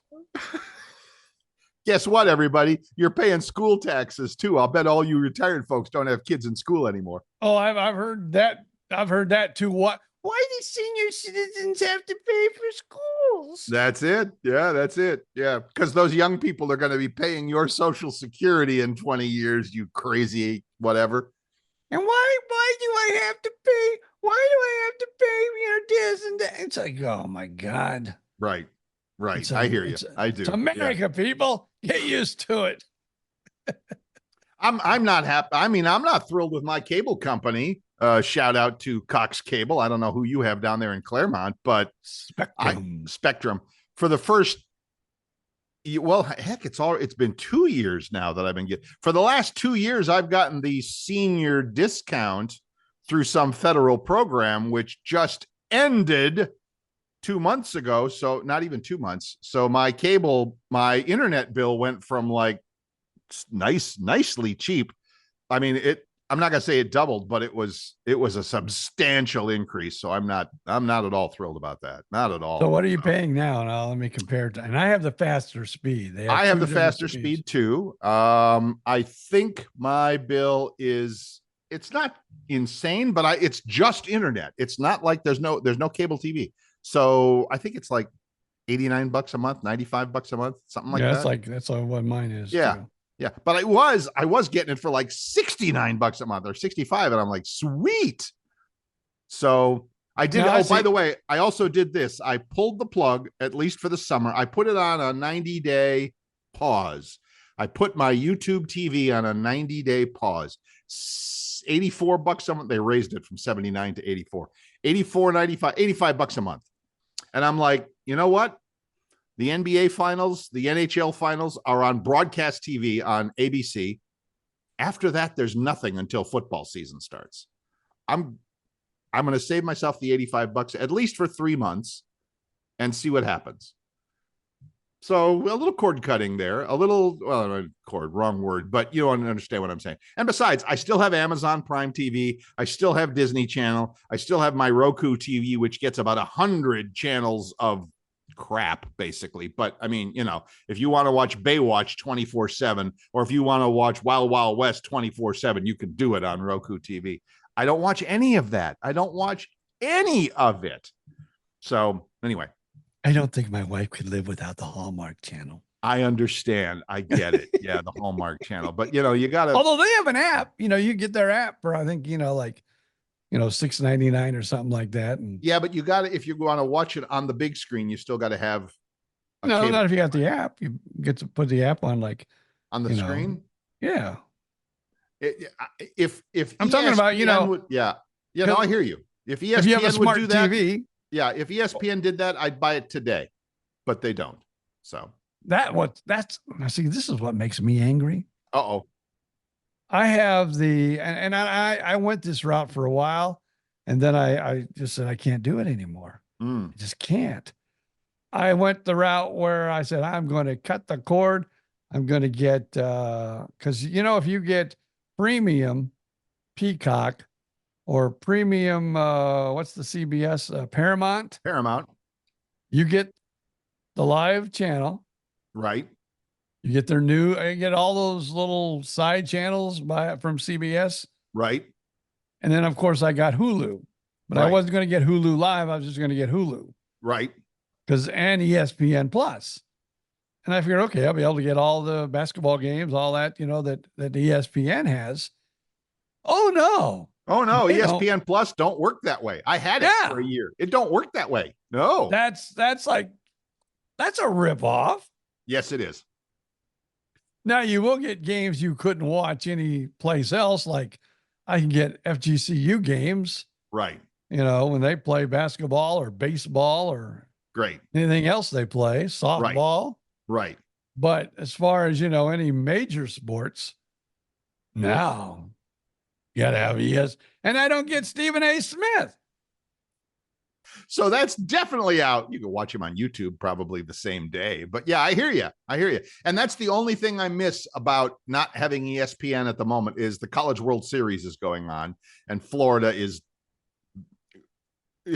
Speaker 3: Guess what, everybody? You're paying school taxes too. I'll bet all you retired folks don't have kids in school anymore.
Speaker 2: Oh, I've heard that. I've heard that too. What? Why do senior citizens have to pay for schools?
Speaker 3: That's it. Yeah, that's it. Yeah, because those young people are going to be paying your Social Security in 20 years, you crazy whatever.
Speaker 2: And why do I have to pay? Why do I have to pay, this and that? It's like, oh my God.
Speaker 3: Right. I hear you. I do.
Speaker 2: It's America, people. Get used to it.
Speaker 3: I'm not happy. I mean, I'm not thrilled with my cable company. Shout out to Cox Cable. I don't know who you have down there in Claremont, but Spectrum for the first. Well, heck, it's been 2 years now that I've been getting. For the last 2 years, I've gotten the senior discount through some federal program, which just ended 2 months ago. So not even 2 months. So my internet bill went from like nicely cheap. I mean, I'm not going to say it doubled, but it was a substantial increase. So I'm not at all thrilled about that. Not at all.
Speaker 2: So what are you paying now? Now let me compare it. And I have the faster speed.
Speaker 3: I have the faster speed too. I think my bill it's not insane, but it's just internet. It's not like there's no cable TV. So I think it's like $89 a month, $95 a month, something like that.
Speaker 2: That's what mine is.
Speaker 3: Yeah.
Speaker 2: Too.
Speaker 3: Yeah. But I was getting it for like $69 a month or 65. And I'm like, sweet. So I did. By the way, I also did this. I pulled the plug, at least for the summer. I put it on a 90-day pause. I put my YouTube TV on a 90-day pause. $84 a month. They raised it from 79 to 84. $85 a month. And I'm like, you know what? The NBA finals, the NHL finals are on broadcast TV on ABC. After that, there's nothing until football season starts. I'm going to save myself the $85 at least for 3 months and see what happens. So a little cord cutting there, wrong word, but you don't understand what I'm saying. And besides, I still have Amazon Prime TV. I still have Disney Channel. I still have my Roku TV, which gets about 100 channels of crap, basically. But I mean, if you want to watch Baywatch 24/7, or if you want to watch Wild Wild West 24/7, you can do it on Roku TV. I don't watch any of that. I don't watch any of it. So anyway.
Speaker 2: I don't think my wife could live without the Hallmark Channel.
Speaker 3: I understand. I get it. Yeah, the Hallmark Channel. But you gotta.
Speaker 2: Although they have an app, you get their app for I think $6.99 or something like that. And
Speaker 3: yeah, but you gotta, if you want to watch it on the big screen, you still got to have.
Speaker 2: Not if you got the app. You get to put the app on
Speaker 3: on the screen.
Speaker 2: Yeah.
Speaker 3: If
Speaker 2: I'm talking about
Speaker 3: no, I hear you. If ESPN
Speaker 2: if you have a smart
Speaker 3: would do that,
Speaker 2: TV.
Speaker 3: Yeah, if ESPN did that, I'd buy it today, but they don't. So
Speaker 2: see, this is what makes me angry.
Speaker 3: Uh-oh.
Speaker 2: I have and I went this route for a while, and then I just said I can't do it anymore. I just can't. I went the route where I said I'm going to cut the cord. I'm going to get because if you get premium Peacock. Or premium, what's the CBS? Paramount?
Speaker 3: Paramount.
Speaker 2: You get the live channel.
Speaker 3: Right.
Speaker 2: You get you get all those little side channels from CBS.
Speaker 3: Right.
Speaker 2: And then, of course, I got Hulu. But I wasn't going to get Hulu Live. I was just going to get Hulu.
Speaker 3: Right.
Speaker 2: And ESPN Plus. And I figured, okay, I'll be able to get all the basketball games, all that, that ESPN has. Oh, no.
Speaker 3: Oh, no, ESPN Plus don't work that way. I had it for a year. It don't work that way. No.
Speaker 2: That's a ripoff.
Speaker 3: Yes, it is.
Speaker 2: Now, you will get games you couldn't watch any place else. Like I can get FGCU games.
Speaker 3: Right.
Speaker 2: When they play basketball or baseball or anything else they play, softball.
Speaker 3: Right.
Speaker 2: But as far as, any major sports, now. You got to have ES. And I don't get Stephen A. Smith.
Speaker 3: So that's definitely out. You can watch him on YouTube probably the same day. But yeah, I hear you. I hear you. And that's the only thing I miss about not having ESPN at the moment is the College World Series is going on, and Florida is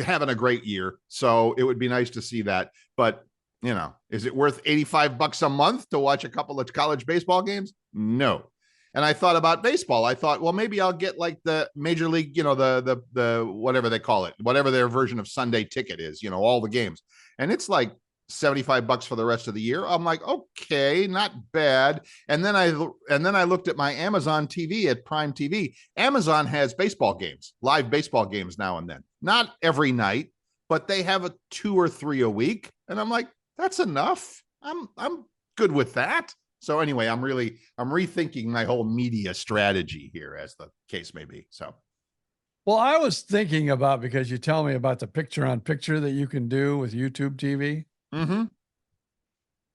Speaker 3: having a great year. So it would be nice to see that. But, you know, is it worth $85 a month to watch a couple of college baseball games? No. And I thought about baseball. I thought, well, maybe I'll get like the Major League, you know, the whatever they call it, whatever their version of Sunday Ticket is, you know, all the games. And it's like $75 for the rest of the year. I'm like, okay, not bad. And then I looked at my Amazon TV at Prime TV. Amazon has baseball games, live baseball games now and then. Not every night, but they have a 2 or 3 a week. And I'm like, that's enough. I'm good with that. So anyway, I'm rethinking my whole media strategy here, as the case may be. So,
Speaker 2: well, I was thinking about, because you tell me about the picture-on-picture that you can do with YouTube TV.
Speaker 3: Mm-hmm.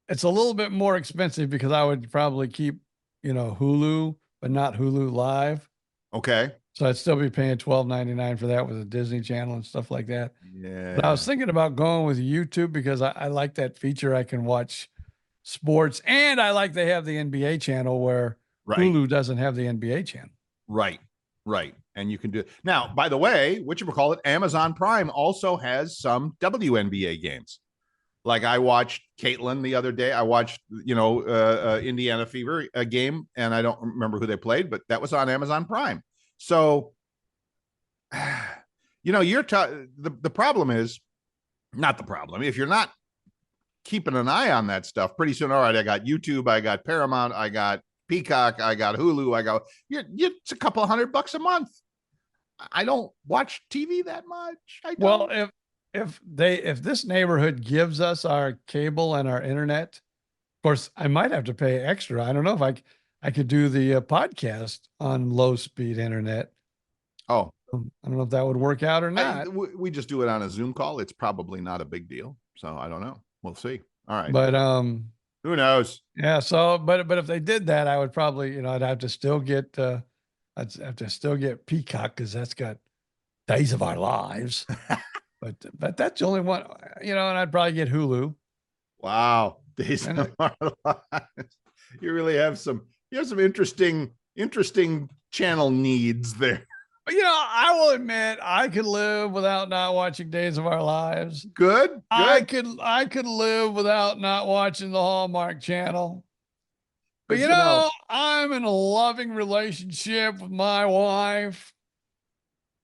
Speaker 2: It's a little bit more expensive because I would probably keep, you know, Hulu, but not Hulu Live.
Speaker 3: Okay.
Speaker 2: So I'd still be paying $12.99 for that with a Disney Channel and stuff like that.
Speaker 3: Yeah.
Speaker 2: But I was thinking about going with YouTube because I like that feature. I can watch sports, and I like they have the NBA channel where Hulu doesn't have the NBA channel.
Speaker 3: Right. And you can do it. Now, by the way, whatchamacallit, Amazon Prime also has some WNBA games. Like I watched Caitlin the other day. I watched, you know, Indiana Fever game, and I don't remember who they played, but that was on Amazon Prime. So, you know, the problem is not the problem. If you're not keeping an eye on that stuff, pretty soon, all right, I got YouTube, I got Paramount, I got Peacock, I got Hulu, it's a couple of $100 a month. I don't watch TV that much. I don't.
Speaker 2: Well, if this neighborhood gives us our cable and our internet, of course, I might have to pay extra. I don't know if I could do the podcast on low speed internet.
Speaker 3: Oh,
Speaker 2: I don't know if that would work out or not.
Speaker 3: We just do it on a Zoom call. It's probably not a big deal. So I don't know. We'll see. All right.
Speaker 2: But
Speaker 3: who knows?
Speaker 2: Yeah. So, but if they did that, I would probably, you know, I'd have to still get Peacock because that's got Days of Our Lives. but that's the only one, you know, and I'd probably get Hulu.
Speaker 3: Wow. Days of Our Lives. You really have some interesting channel needs there.
Speaker 2: You know, I will admit I could live without not watching Days of Our Lives.
Speaker 3: Good.
Speaker 2: I could live without not watching the Hallmark Channel. But you know, I'm in a loving relationship with my wife.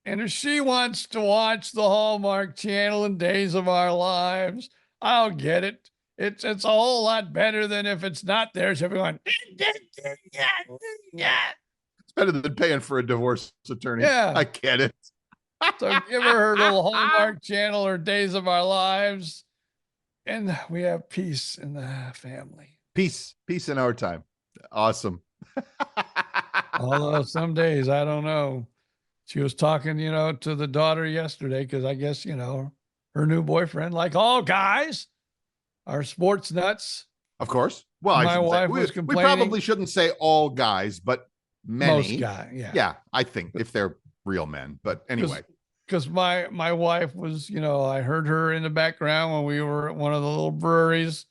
Speaker 2: And if she wants to watch the Hallmark Channel and Days of Our Lives, I'll get it. It's a whole lot better than if it's not there. She'll be going,
Speaker 3: better than paying for a divorce attorney.
Speaker 2: Yeah.
Speaker 3: I get it.
Speaker 2: So give her little Hallmark Channel or Days of Our Lives, and we have peace in the family.
Speaker 3: Peace in our time. Awesome.
Speaker 2: Although some days, I don't know. She was talking, you know, to the daughter yesterday because I guess, you know, her new boyfriend, like all guys, are sports nuts.
Speaker 3: Of course. Well,
Speaker 2: my wife was complaining.
Speaker 3: We probably shouldn't say all guys, but many.
Speaker 2: Most guys, yeah.
Speaker 3: Yeah, I think if they're real men. But anyway.
Speaker 2: Because my wife was, you know, I heard her in the background when we were at one of the little breweries,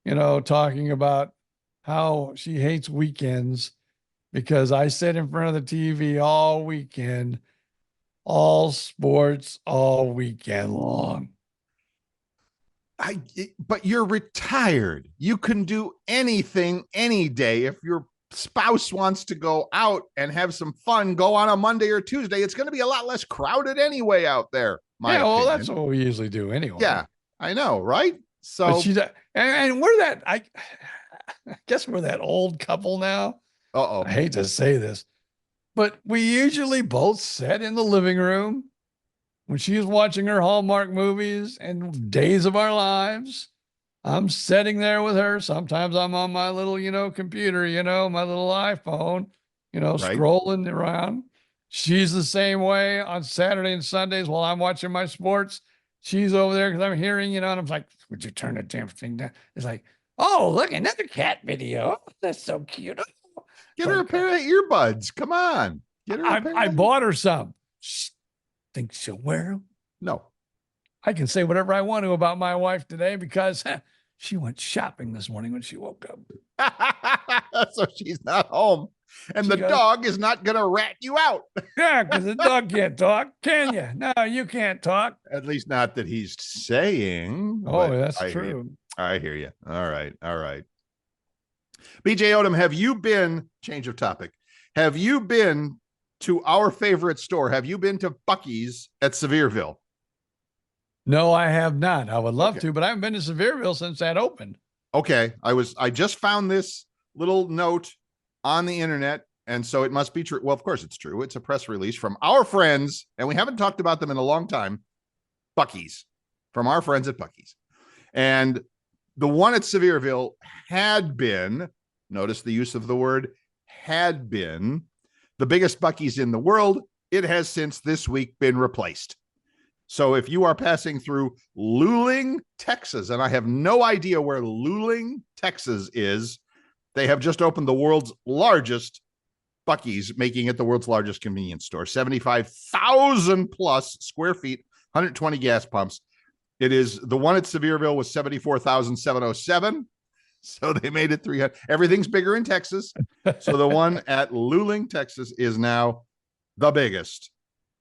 Speaker 2: you know, talking about how she hates weekends because I sit in front of the TV all weekend, all sports, all weekend long.
Speaker 3: But you're retired. You can do anything any day. If your spouse wants to go out and have some fun, go on a Monday or Tuesday. It's going to be a lot less crowded anyway out there.
Speaker 2: Well, that's what we usually do anyway.
Speaker 3: Yeah, I know, right? So
Speaker 2: but she's and we're that I guess we're that old couple now. I hate to say this, but we usually both sit in the living room when she's watching her Hallmark movies and Days of Our Lives. I'm sitting there with her. Sometimes I'm on my little, you know, computer, you know, my little iPhone, you know, scrolling around. She's the same way on Saturday and Sundays while I'm watching my sports. She's over there because I'm hearing, you know, and I'm like, would you turn the damn thing down? It's like, oh, look, another cat video. Oh, that's so cute. Oh.
Speaker 3: Get her a pair of earbuds. Come on. Get her
Speaker 2: I bought her some. Think she'll wear them?
Speaker 3: No.
Speaker 2: I can say whatever I want to about my wife today because she went shopping this morning when she woke up.
Speaker 3: So she's not home. And the dog is not going to rat you out.
Speaker 2: Yeah, because the dog can't talk, can you? No, you can't talk.
Speaker 3: At least not that he's saying.
Speaker 2: Oh, that's true.
Speaker 3: I hear you. All right. All right. BJ Odom, have you been, change of topic, have you been to our favorite store? Have you been to Buc-Ee's at Sevierville?
Speaker 2: No, I have not. I would love to, but I haven't been to Sevierville since that opened.
Speaker 3: Okay. I just found this little note on the internet, and so it must be true. Well, of course it's true. It's a press release from our friends, and we haven't talked about them in a long time. Buc-Ee's, from our friends at Buc-Ee's. And the one at Sevierville had been, notice the use of the word had been, the biggest Buc-Ee's in the world. It has since this week been replaced. So if you are passing through Luling, Texas, and I have no idea where Luling, Texas is, they have just opened the world's largest Buc-Ee's, making it the world's largest convenience store. 75,000 plus square feet, 120 gas pumps. It is the one at Sevierville was 74,707. So they made it 300. Everything's bigger in Texas. So the one at Luling, Texas is now the biggest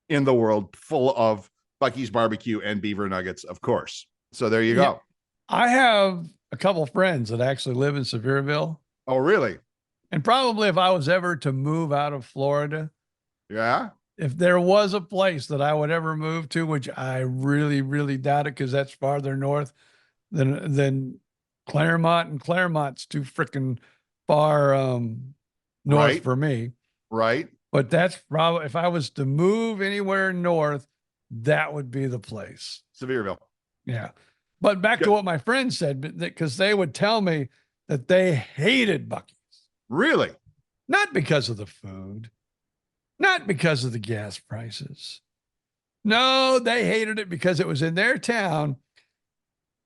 Speaker 3: in the world, full of Buc-Ee's barbecue and beaver nuggets, of course. So there you go.
Speaker 2: I have a couple of friends that actually live in Sevierville.
Speaker 3: Oh, really?
Speaker 2: And probably if I was ever to move out of Florida,
Speaker 3: yeah,
Speaker 2: if there was a place that I would ever move to, which I really, really doubt it because that's farther north than Claremont, and Claremont's too freaking far north for me.
Speaker 3: Right.
Speaker 2: But that's probably, if I was to move anywhere north, that would be the place.
Speaker 3: Sevierville.
Speaker 2: Yeah. But back to what my friend said, because they would tell me that they hated Buc-Ee's.
Speaker 3: Really?
Speaker 2: Not because of the food, not because of the gas prices. No, they hated it because it was in their town.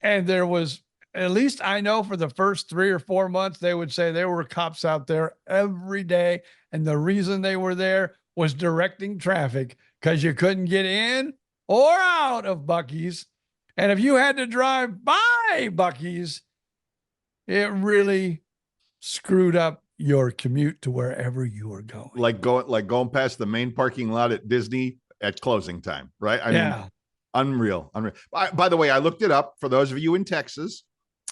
Speaker 2: And there was, at least I know for the first 3 or 4 months, they would say there were cops out there every day. And the reason they were there was directing traffic because you couldn't get in or out of Buc-Ee's. And if you had to drive by Buc-Ee's, it really screwed up your commute to wherever you were going.
Speaker 3: Like going past the main parking lot at Disney at closing time, right? I mean, unreal. By the way, I looked it up for those of you in Texas.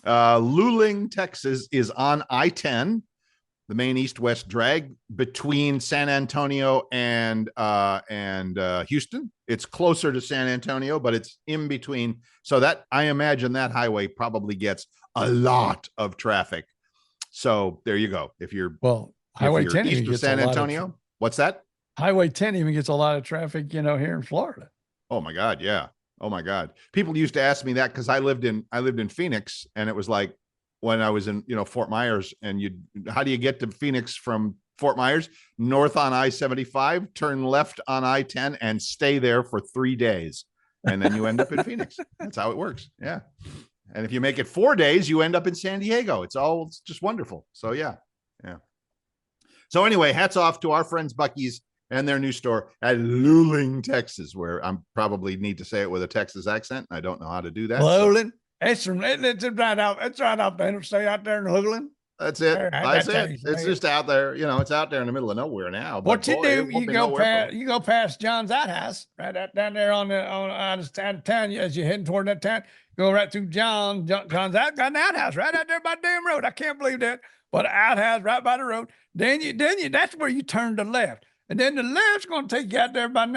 Speaker 3: Luling, Texas is on I-10, the main east-west drag between San Antonio and Houston. It's closer to San Antonio, but it's in between. So that, I imagine that highway probably gets a lot of traffic. So there you go. If you're
Speaker 2: Highway 10
Speaker 3: east of San Antonio, what's that?
Speaker 2: Highway 10 even gets a lot of traffic, here in Florida.
Speaker 3: Oh my God, yeah. Oh my God. People used to ask me that because I lived in Phoenix, and it was like when I was in, Fort Myers, and how do you get to Phoenix from Fort Myers? North on I-75, turn left on I-10 and stay there for 3 days. And then you end up in Phoenix. That's how it works. Yeah. And if you make it 4 days, you end up in San Diego. It's just wonderful. So yeah. So anyway, hats off to our friends Buc-Ee's and their new store at Luling, Texas, where I'm probably need to say it with a Texas accent. I don't know how to do that.
Speaker 2: Luling? It's right out. It's right off the interstate out there in Luling.
Speaker 3: That's it. That's it. It's just out there. It's out there in the middle of nowhere now.
Speaker 2: What you do? You go past John's Outhouse, right out down there on the town. As you're heading toward that town, go right through John's outhouse, right out there by the damn road. I can't believe that, but outhouse right by the road. Then that's where you turn to left. And then the left's going to take you out there about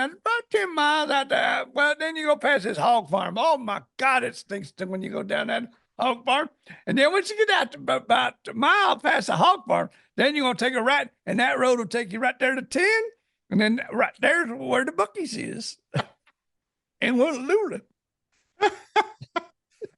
Speaker 2: 10 miles out there. Well, then you go past this hog farm. Oh, my God, it stinks when you go down that hog farm. And then once you get out to about a mile past the hog farm, then you're going to take a right, and that road will take you right there to 10. And then right there's where the Buc-Ee's is. And we're Luling.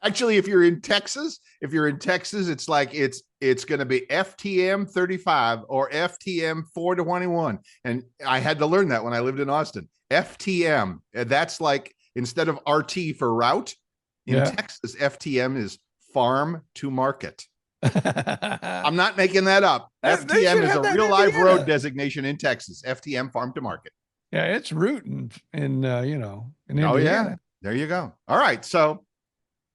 Speaker 3: Actually, if you're in Texas, it's like it's going to be FTM 35 or FTM 421. And I had to learn that when I lived in Austin. FTM, that's like instead of RT for route in Texas, FTM is farm to market. I'm not making that up. FTM is a real live road designation in Texas. FTM farm to market.
Speaker 2: Yeah, it's rooting in Indiana.
Speaker 3: Oh yeah. There you go. All right. So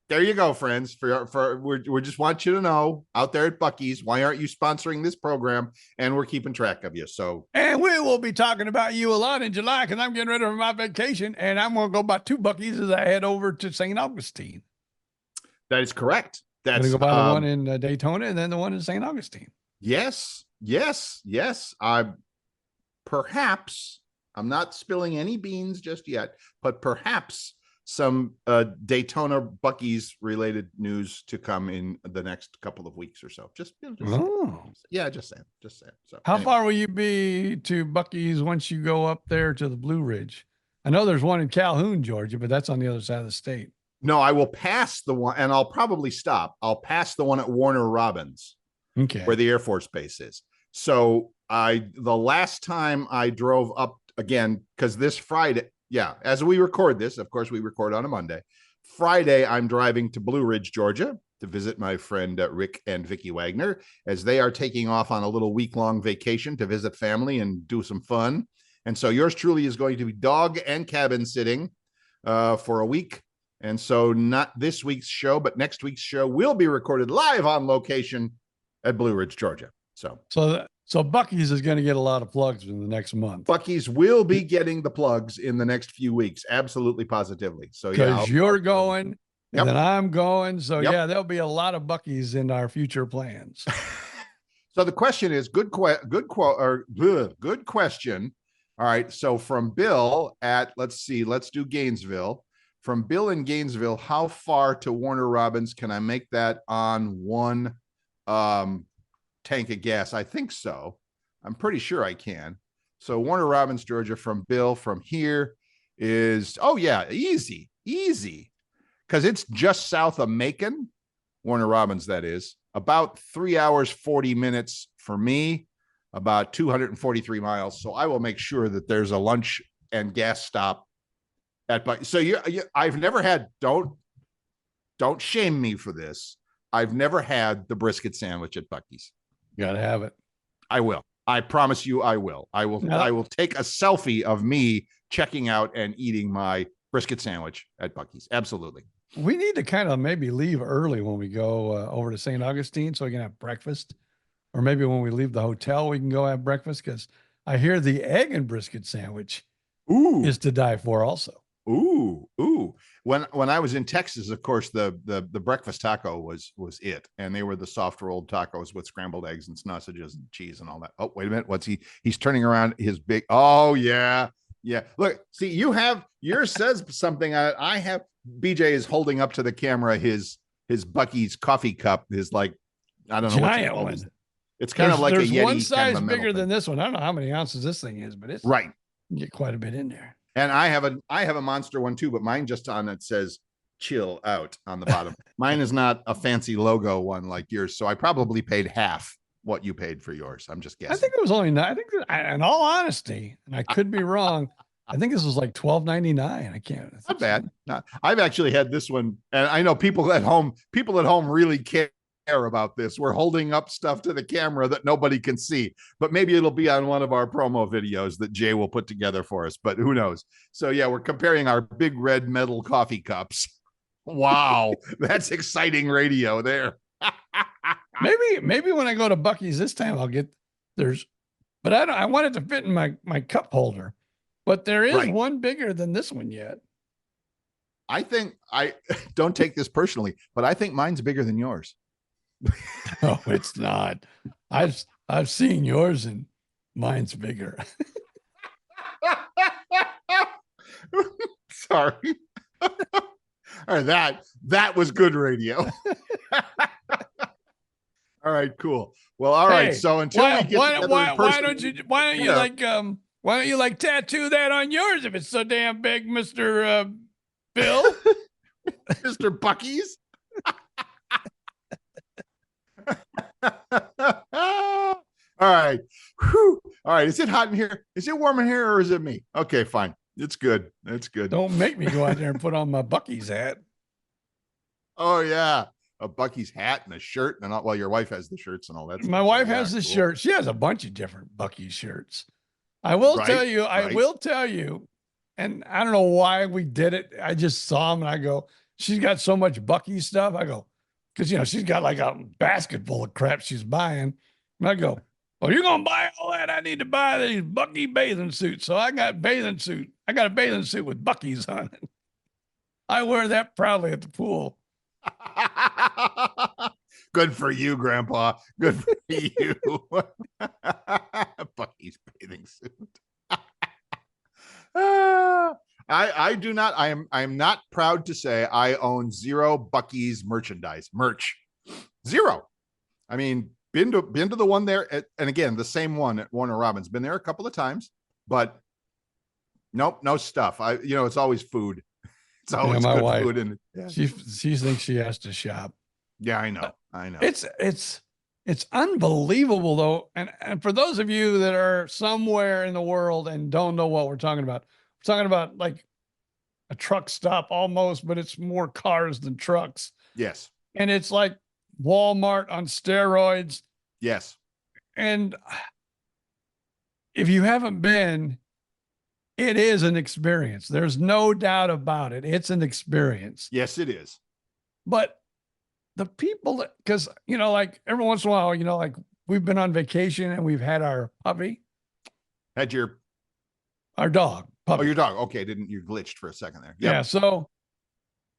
Speaker 3: there you go, friends. We just want you to know out there at Buc-ee's, why aren't you sponsoring this program? And we're keeping track of you. So,
Speaker 2: and we will be talking about you a lot in July because I'm getting ready for my vacation, and I'm going to go by 2 Buc-ee's as I head over to St. Augustine.
Speaker 3: That is correct. That's
Speaker 2: going to go by the one in Daytona and then the one in St. Augustine.
Speaker 3: Yes. I'm not spilling any beans just yet, but perhaps some Daytona Buc-ee's related news to come in the next couple of weeks or so. Just saying. So
Speaker 2: how far will you be to Buc-ee's once you go up there to the Blue Ridge? I know there's one in Calhoun, Georgia, but that's on the other side of the state.
Speaker 3: No, I will pass the one, and I'll probably stop. I'll pass the one at Warner Robins, where the Air Force Base is. So the last time I drove up again, because this Friday, as we record this, of course, we record on a Monday. Friday, I'm driving to Blue Ridge, Georgia, to visit my friend Rick and Vicky Wagner, as they are taking off on a little week-long vacation to visit family and do some fun. And so yours truly is going to be dog and cabin sitting for a week. And so not this week's show, but next week's show will be recorded live on location at Blue Ridge, Georgia.
Speaker 2: So Buc-ee's is going to get a lot of plugs in the next month.
Speaker 3: Buc-ee's will be getting the plugs in the next few weeks. Absolutely, positively. So
Speaker 2: because you're going and then I'm going. So there'll be a lot of Buc-ee's in our future plans.
Speaker 3: So the question is good question. All right. So from Bill at, let's do Gainesville. From Bill in Gainesville, how far to Warner Robins can I make that on one tank of gas? I think so. I'm pretty sure I can. So Warner Robins, Georgia, from Bill from here is, easy. Because it's just south of Macon, Warner Robins, that is. About 3 hours, 40 minutes for me, about 243 miles. So I will make sure that there's a lunch and gas stop at Buc-ee's. So I've never had, don't shame me for this. I've never had the brisket sandwich at Buc-ee's.
Speaker 2: You got to have it.
Speaker 3: I will. I promise you I will. I will take a selfie of me checking out and eating my brisket sandwich at Buc-ee's. Absolutely.
Speaker 2: We need to kind of maybe leave early when we go over to St. Augustine so we can have breakfast. Or maybe when we leave the hotel, we can go have breakfast, because I hear the egg and brisket sandwich is to die for also.
Speaker 3: Ooh. When I was in Texas, of course, the breakfast taco was it. And they were the soft rolled tacos with scrambled eggs and sausages and cheese and all that. Oh, wait a minute. He's turning around his big, yeah. Look, see, yours says something. I have, BJ is holding up to the camera his Buc-ee's coffee cup, his I don't know
Speaker 2: giant
Speaker 3: what
Speaker 2: one.
Speaker 3: It's kind of like a Yeti.
Speaker 2: One size
Speaker 3: kind of
Speaker 2: bigger than this one. I don't know how many ounces this thing is, but it's
Speaker 3: right.
Speaker 2: You get quite a bit in there.
Speaker 3: And I have a monster one too, but mine just on it says "chill out" on the bottom. Mine is not a fancy logo one like yours, so I probably paid half what you paid for yours. I'm just guessing.
Speaker 2: I think it was only in all honesty, and I could be wrong, I think this was like $12.99. I can't.
Speaker 3: Not bad. I've actually had this one, and I know people at home really care about this. We're holding up stuff to the camera that nobody can see, but maybe it'll be on one of our promo videos that Jay will put together for us, but who knows? So we're comparing our big red metal coffee cups. Wow. That's exciting radio there.
Speaker 2: maybe when I go to Buc-ee's this time, I'll get but I want it to fit in my cup holder, but there is one bigger than this one yet.
Speaker 3: I think, I don't take this personally, but I think mine's bigger than yours.
Speaker 2: No, it's not. I've seen yours and mine's bigger.
Speaker 3: Sorry. All right, that was good radio. All right, cool. Well, all right. So until we get together in person,
Speaker 2: why don't you tattoo that on yours if it's so damn big, Mr. Bill?
Speaker 3: Mr. Buc-ee's? All right. Whew. All right. Is it hot in here? Is it warm in here, or is it me? Okay, fine. It's good. It's good.
Speaker 2: Don't make me go out there and put on my Buc-ee's hat.
Speaker 3: Oh yeah. A Buc-ee's hat and a shirt. And all, well, your wife has the shirts and all that.
Speaker 2: My wife has the shirt. She has a bunch of different Buc-ee's shirts. I will tell you, And I don't know why we did it. I just saw him and I go, she's got so much Buc-Ee stuff. I go, because, she's got like a basket full of crap she's buying. And I go, well, you're going to buy all that. I need to buy these Buc-Ee bathing suits. So I got a bathing suit with Buc-Ee's on it. I wear that proudly at the pool.
Speaker 3: Good for you, Grandpa. Good for you. Buc-Ee's bathing suit. I do not. I am not proud to say I own zero Buc-Ee's merch. Zero. I mean, been to the one there and again, the same one at Warner Robins. Been there a couple of times, but nope, no stuff. It's always food. It's always
Speaker 2: my
Speaker 3: good
Speaker 2: wife,
Speaker 3: food, and
Speaker 2: she thinks she has to shop.
Speaker 3: Yeah, I know.
Speaker 2: It's unbelievable though, and for those of you that are somewhere in the world and don't know what we're talking about like a truck stop almost, but it's more cars than trucks.
Speaker 3: Yes,
Speaker 2: and it's like Walmart on steroids.
Speaker 3: Yes,
Speaker 2: and if you haven't been, it is an experience. There's no doubt about it. It's an experience.
Speaker 3: Yes, it is.
Speaker 2: But the people, because, like every once in a while, like we've been on vacation and we've had our puppy. Our dog. Puppy.
Speaker 3: Oh, your dog. Okay. You glitched for a second there. Yep.
Speaker 2: Yeah. So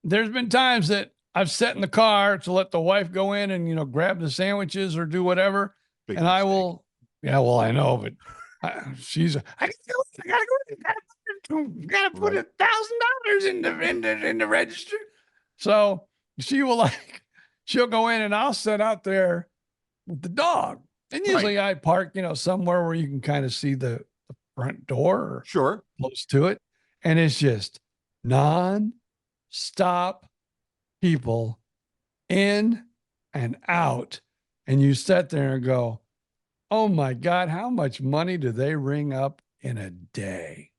Speaker 2: there's been times that I've sat in the car to let the wife go in and, grab the sandwiches or do whatever.
Speaker 3: Big
Speaker 2: and
Speaker 3: mistake.
Speaker 2: I will. Yeah, well, I know, but I gotta put $1,000 in the register. So she'll go in and I'll sit out there with the dog. And usually I park, somewhere where you can kind of see the front door or
Speaker 3: sure
Speaker 2: close to it. And it's just non-stop people in and out. And you sit there and go, oh my God, how much money do they ring up in a day?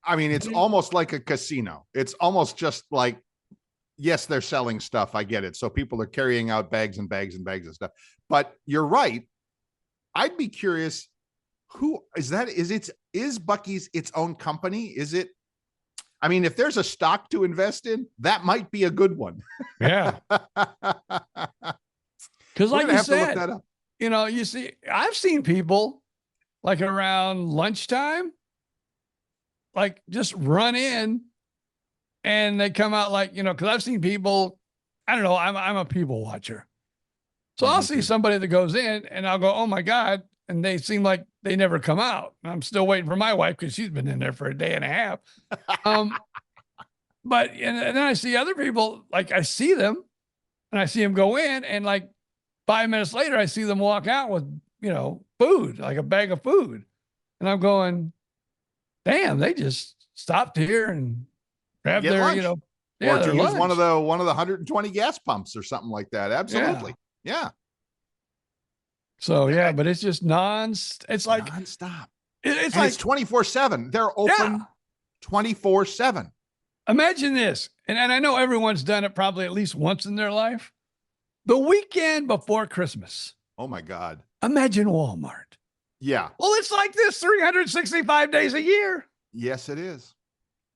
Speaker 3: I mean, it's almost like a casino. It's almost just like, yes, they're selling stuff. I get it. So people are carrying out bags and bags and bags of stuff. But you're right. I'd be curious, who is that? Is Buc-Ee's its own company? Is it? I mean, if there's a stock to invest in, that might be a good one.
Speaker 2: Yeah. Because like you said,
Speaker 3: look that up.
Speaker 2: You see, I've seen people like around lunchtime, like just run in and they come out like, because I've seen people, I don't know, I'm a people watcher. So I'll see somebody that goes in and I'll go, oh my God. And they seem like they never come out. I'm still waiting for my wife because she's been in there for a day and a half. But then I see other people, like I see them and I see them go in and like 5 minutes later, I see them walk out with, food, like a bag of food. And I'm going, damn, they just stopped here and grabbed their,
Speaker 3: lunch.
Speaker 2: or
Speaker 3: to use one of the 120 gas pumps or something like that. Absolutely. Yeah.
Speaker 2: So, yeah, but it's just it's like
Speaker 3: nonstop.
Speaker 2: It's
Speaker 3: and
Speaker 2: like
Speaker 3: it's 24/7. They're open 24/7.
Speaker 2: Imagine this. And I know everyone's done it probably at least once in their life. The weekend before Christmas.
Speaker 3: Oh my God.
Speaker 2: Imagine Walmart.
Speaker 3: Yeah.
Speaker 2: Well, it's like this 365 days a year.
Speaker 3: Yes, it is.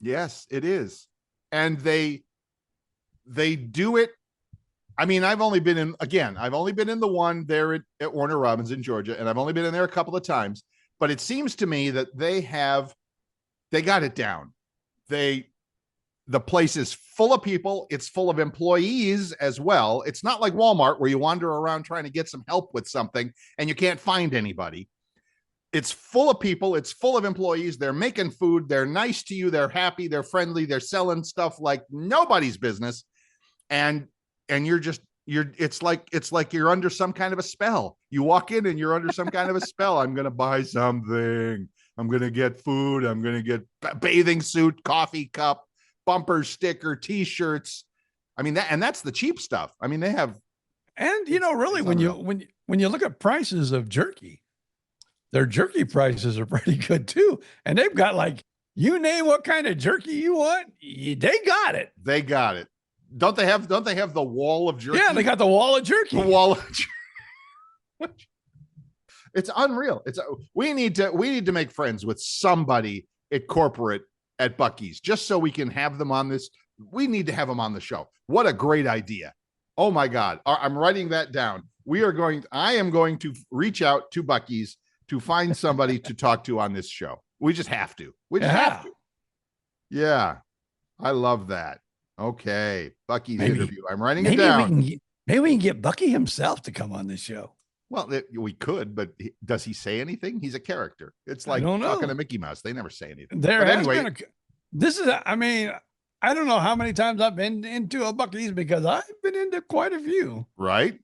Speaker 3: Yes, it is. And they do it. I mean, I've only been in the one there at Warner Robins in Georgia, and I've only been in there a couple of times, but it seems to me that they got it down. The place is full of people. It's full of employees as well. It's not like Walmart where you wander around trying to get some help with something and you can't find anybody. It's full of people. It's full of employees. They're making food. They're nice to you. They're happy. They're friendly. They're selling stuff like nobody's business. And it's like you're under some kind of a spell. You walk in and you're under some kind of a spell. I'm going to buy something. I'm going to get food. I'm going to get bathing suit, coffee cup, bumper sticker, t-shirts. I mean, that's the cheap stuff. I mean, they have.
Speaker 2: And, really, when you look at prices of jerky, their jerky prices are pretty good too. And they've got like, you name what kind of jerky you want. They got it.
Speaker 3: They got it. Don't they have the wall of jerky?
Speaker 2: Yeah, they got the wall of jerky.
Speaker 3: The wall of jerky. It's unreal. We need to make friends with somebody at corporate at Buc-Ee's, just so we can have them on this. We need to have them on the show. What a great idea. Oh my God. I'm writing that down. I am going to reach out to Buc-Ee's to find somebody to talk to on this show. We just have to. We just have to. Yeah. I love that. Okay. Buc-Ee's interview. I'm writing it down.
Speaker 2: Maybe we can get Buc-Ee himself to come on this show.
Speaker 3: Well, we could, but does he say anything? He's a character. It's like talking to Mickey Mouse. They never say anything.
Speaker 2: I don't know how many times I've been into a Buc-Ee's because I've been into quite a few.
Speaker 3: Right.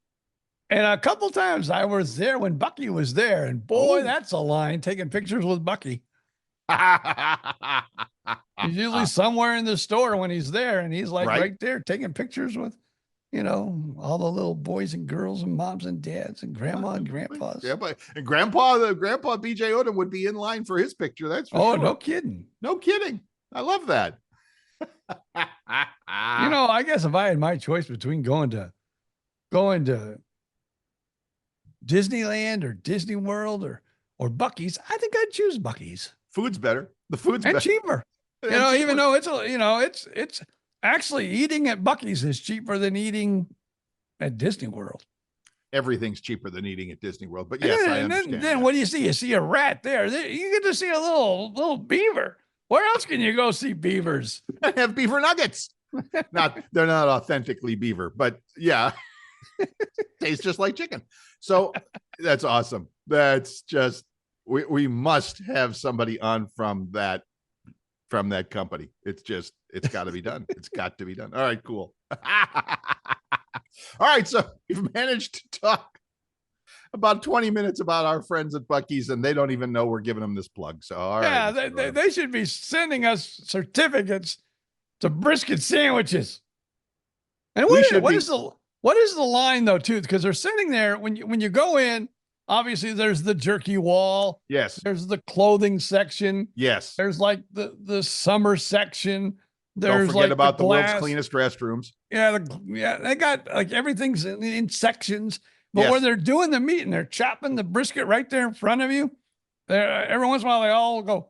Speaker 2: And a couple times I was there when Buc-Ee was there. And boy, that's a line, taking pictures with Buc-Ee. He's usually somewhere in the store when he's there. And he's like right there taking pictures with, all the little boys and girls and moms and dads and grandma and grandpas.
Speaker 3: Yeah, and grandpa BJ Odom would be in line for his picture. That's for sure.
Speaker 2: No kidding.
Speaker 3: No kidding. I love that.
Speaker 2: I guess if I had my choice between going to Disneyland or Disney World or Buc-Ee's, I think I'd choose Buc-Ee's.
Speaker 3: Food's better. The food's
Speaker 2: and
Speaker 3: better.
Speaker 2: Cheaper. Even though it's actually eating at Buc-Ee's is cheaper than eating at Disney World.
Speaker 3: Everything's cheaper than eating at Disney World, but yes, I understand.
Speaker 2: Then what do you see? You see a rat there. You get to see a little beaver. Where else can you go see beavers?
Speaker 3: Have beaver nuggets. They're not authentically beaver, but yeah, tastes just like chicken. So that's awesome. That's just we must have somebody on from that company. It's got to be done. It's got to be done. All right, cool. All right, so we've managed to talk about 20 minutes about our friends at Buc-Ee's, and they don't even know we're giving them this plug. So all right.
Speaker 2: Yeah, they should be sending us certificates to brisket sandwiches. And what is the line though too? Because they're sitting there when you go in. Obviously, there's the jerky wall.
Speaker 3: Yes.
Speaker 2: There's the clothing section.
Speaker 3: Yes.
Speaker 2: There's like the summer section.
Speaker 3: Don't forget about the world's cleanest restrooms.
Speaker 2: Yeah, they got like everything's in sections. But when they're doing the meat and they're chopping the brisket right there in front of you, every once in a while they all go,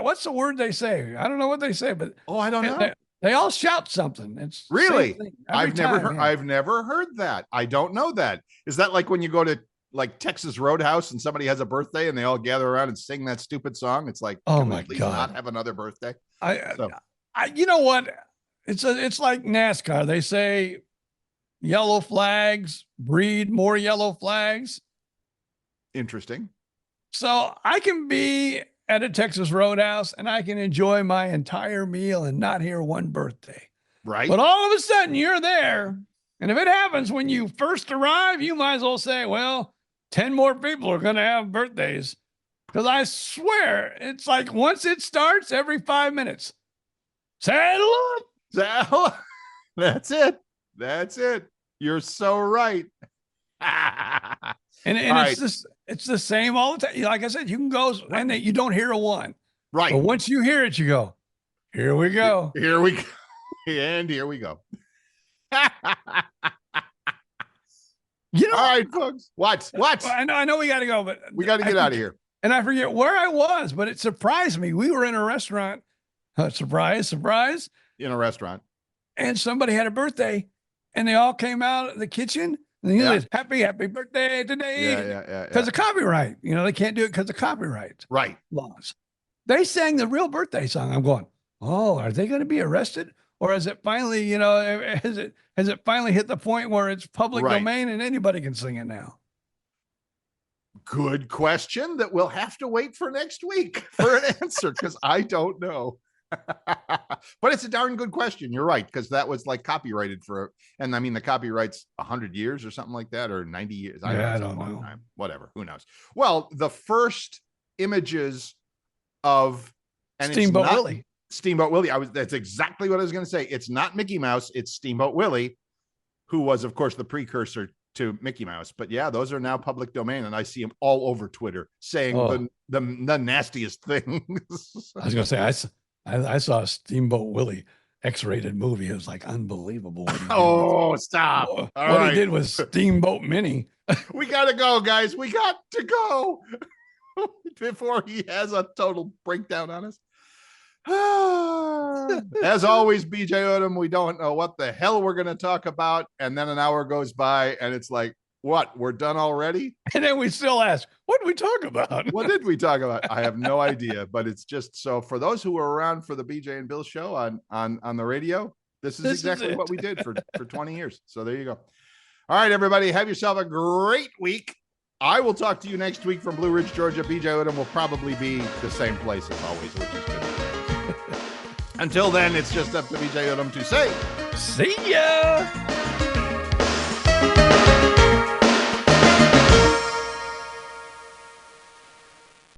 Speaker 2: what's the word they say? I don't know what they say, but
Speaker 3: I don't know.
Speaker 2: They all shout something. It's
Speaker 3: really, I've never heard that. I don't know that. Is that like when you go to like Texas Roadhouse and somebody has a birthday and they all gather around and sing that stupid song? It's like,
Speaker 2: oh my God,
Speaker 3: not have another birthday.
Speaker 2: You know what? It's like NASCAR. They say yellow flags breed more yellow flags.
Speaker 3: Interesting.
Speaker 2: So I can be at a Texas Roadhouse and I can enjoy my entire meal and not hear one birthday.
Speaker 3: Right.
Speaker 2: But all of a sudden you're there. And if it happens when you first arrive, you might as well say, well, 10 more people are going to have birthdays. Because I swear, it's like once it starts, every 5 minutes. Saddle up.
Speaker 3: That's it. You're so right.
Speaker 2: And it's the same all the time. Like I said, you can go and you don't hear a one.
Speaker 3: Right.
Speaker 2: But once you hear it, you go, here we go.
Speaker 3: Here we go. And here we go. All right, folks. What?
Speaker 2: I know we got to go, but
Speaker 3: we got to get out of here.
Speaker 2: And I forget where I was, but it surprised me. We were in a restaurant. Surprise.
Speaker 3: In a restaurant.
Speaker 2: And somebody had a birthday and they all came out of the kitchen and he was happy birthday today.
Speaker 3: Yeah.
Speaker 2: Because of copyright. They can't do it because of copyright laws. They sang the real birthday song. I'm going, oh, are they going to be arrested? Or has it finally, has it finally hit the point where it's public domain and anybody can sing it now?
Speaker 3: Good question that we'll have to wait for next week for an answer because I don't know. But it's a darn good question. You're right, because that was like copyrighted and I mean the copyright's 100 years or something like that, or 90 years. I don't know. Whatever. Who knows? Well, the first images of
Speaker 2: Steamboat Willie.
Speaker 3: Steamboat Willie. That's exactly what I was going to say. It's not Mickey Mouse. It's Steamboat Willie, who was, of course, the precursor to Mickey Mouse. But yeah, those are now public domain, and I see them all over Twitter saying the nastiest things.
Speaker 2: I was going to say, I saw a Steamboat Willie X-rated movie. It was like unbelievable.
Speaker 3: Stop!
Speaker 2: What he did was Steamboat Mini.
Speaker 3: We got to go, guys. We got to go before he has a total breakdown on us. As always, BJ Odom, we don't know what the hell we're going to talk about. And then an hour goes by and it's like, what? We're done already?
Speaker 2: And then we still ask, what did we talk about?
Speaker 3: What did we talk about? I have no idea, but it's just so for those who were around for the BJ and Bill show on the radio, this is exactly what we did for 20 years. So there you go. All right, everybody, have yourself a great week. I will talk to you next week from Blue Ridge, Georgia. BJ Odom will probably be the same place as always, which is good. Until then, it's just up to BJ Odom to say,
Speaker 2: see ya.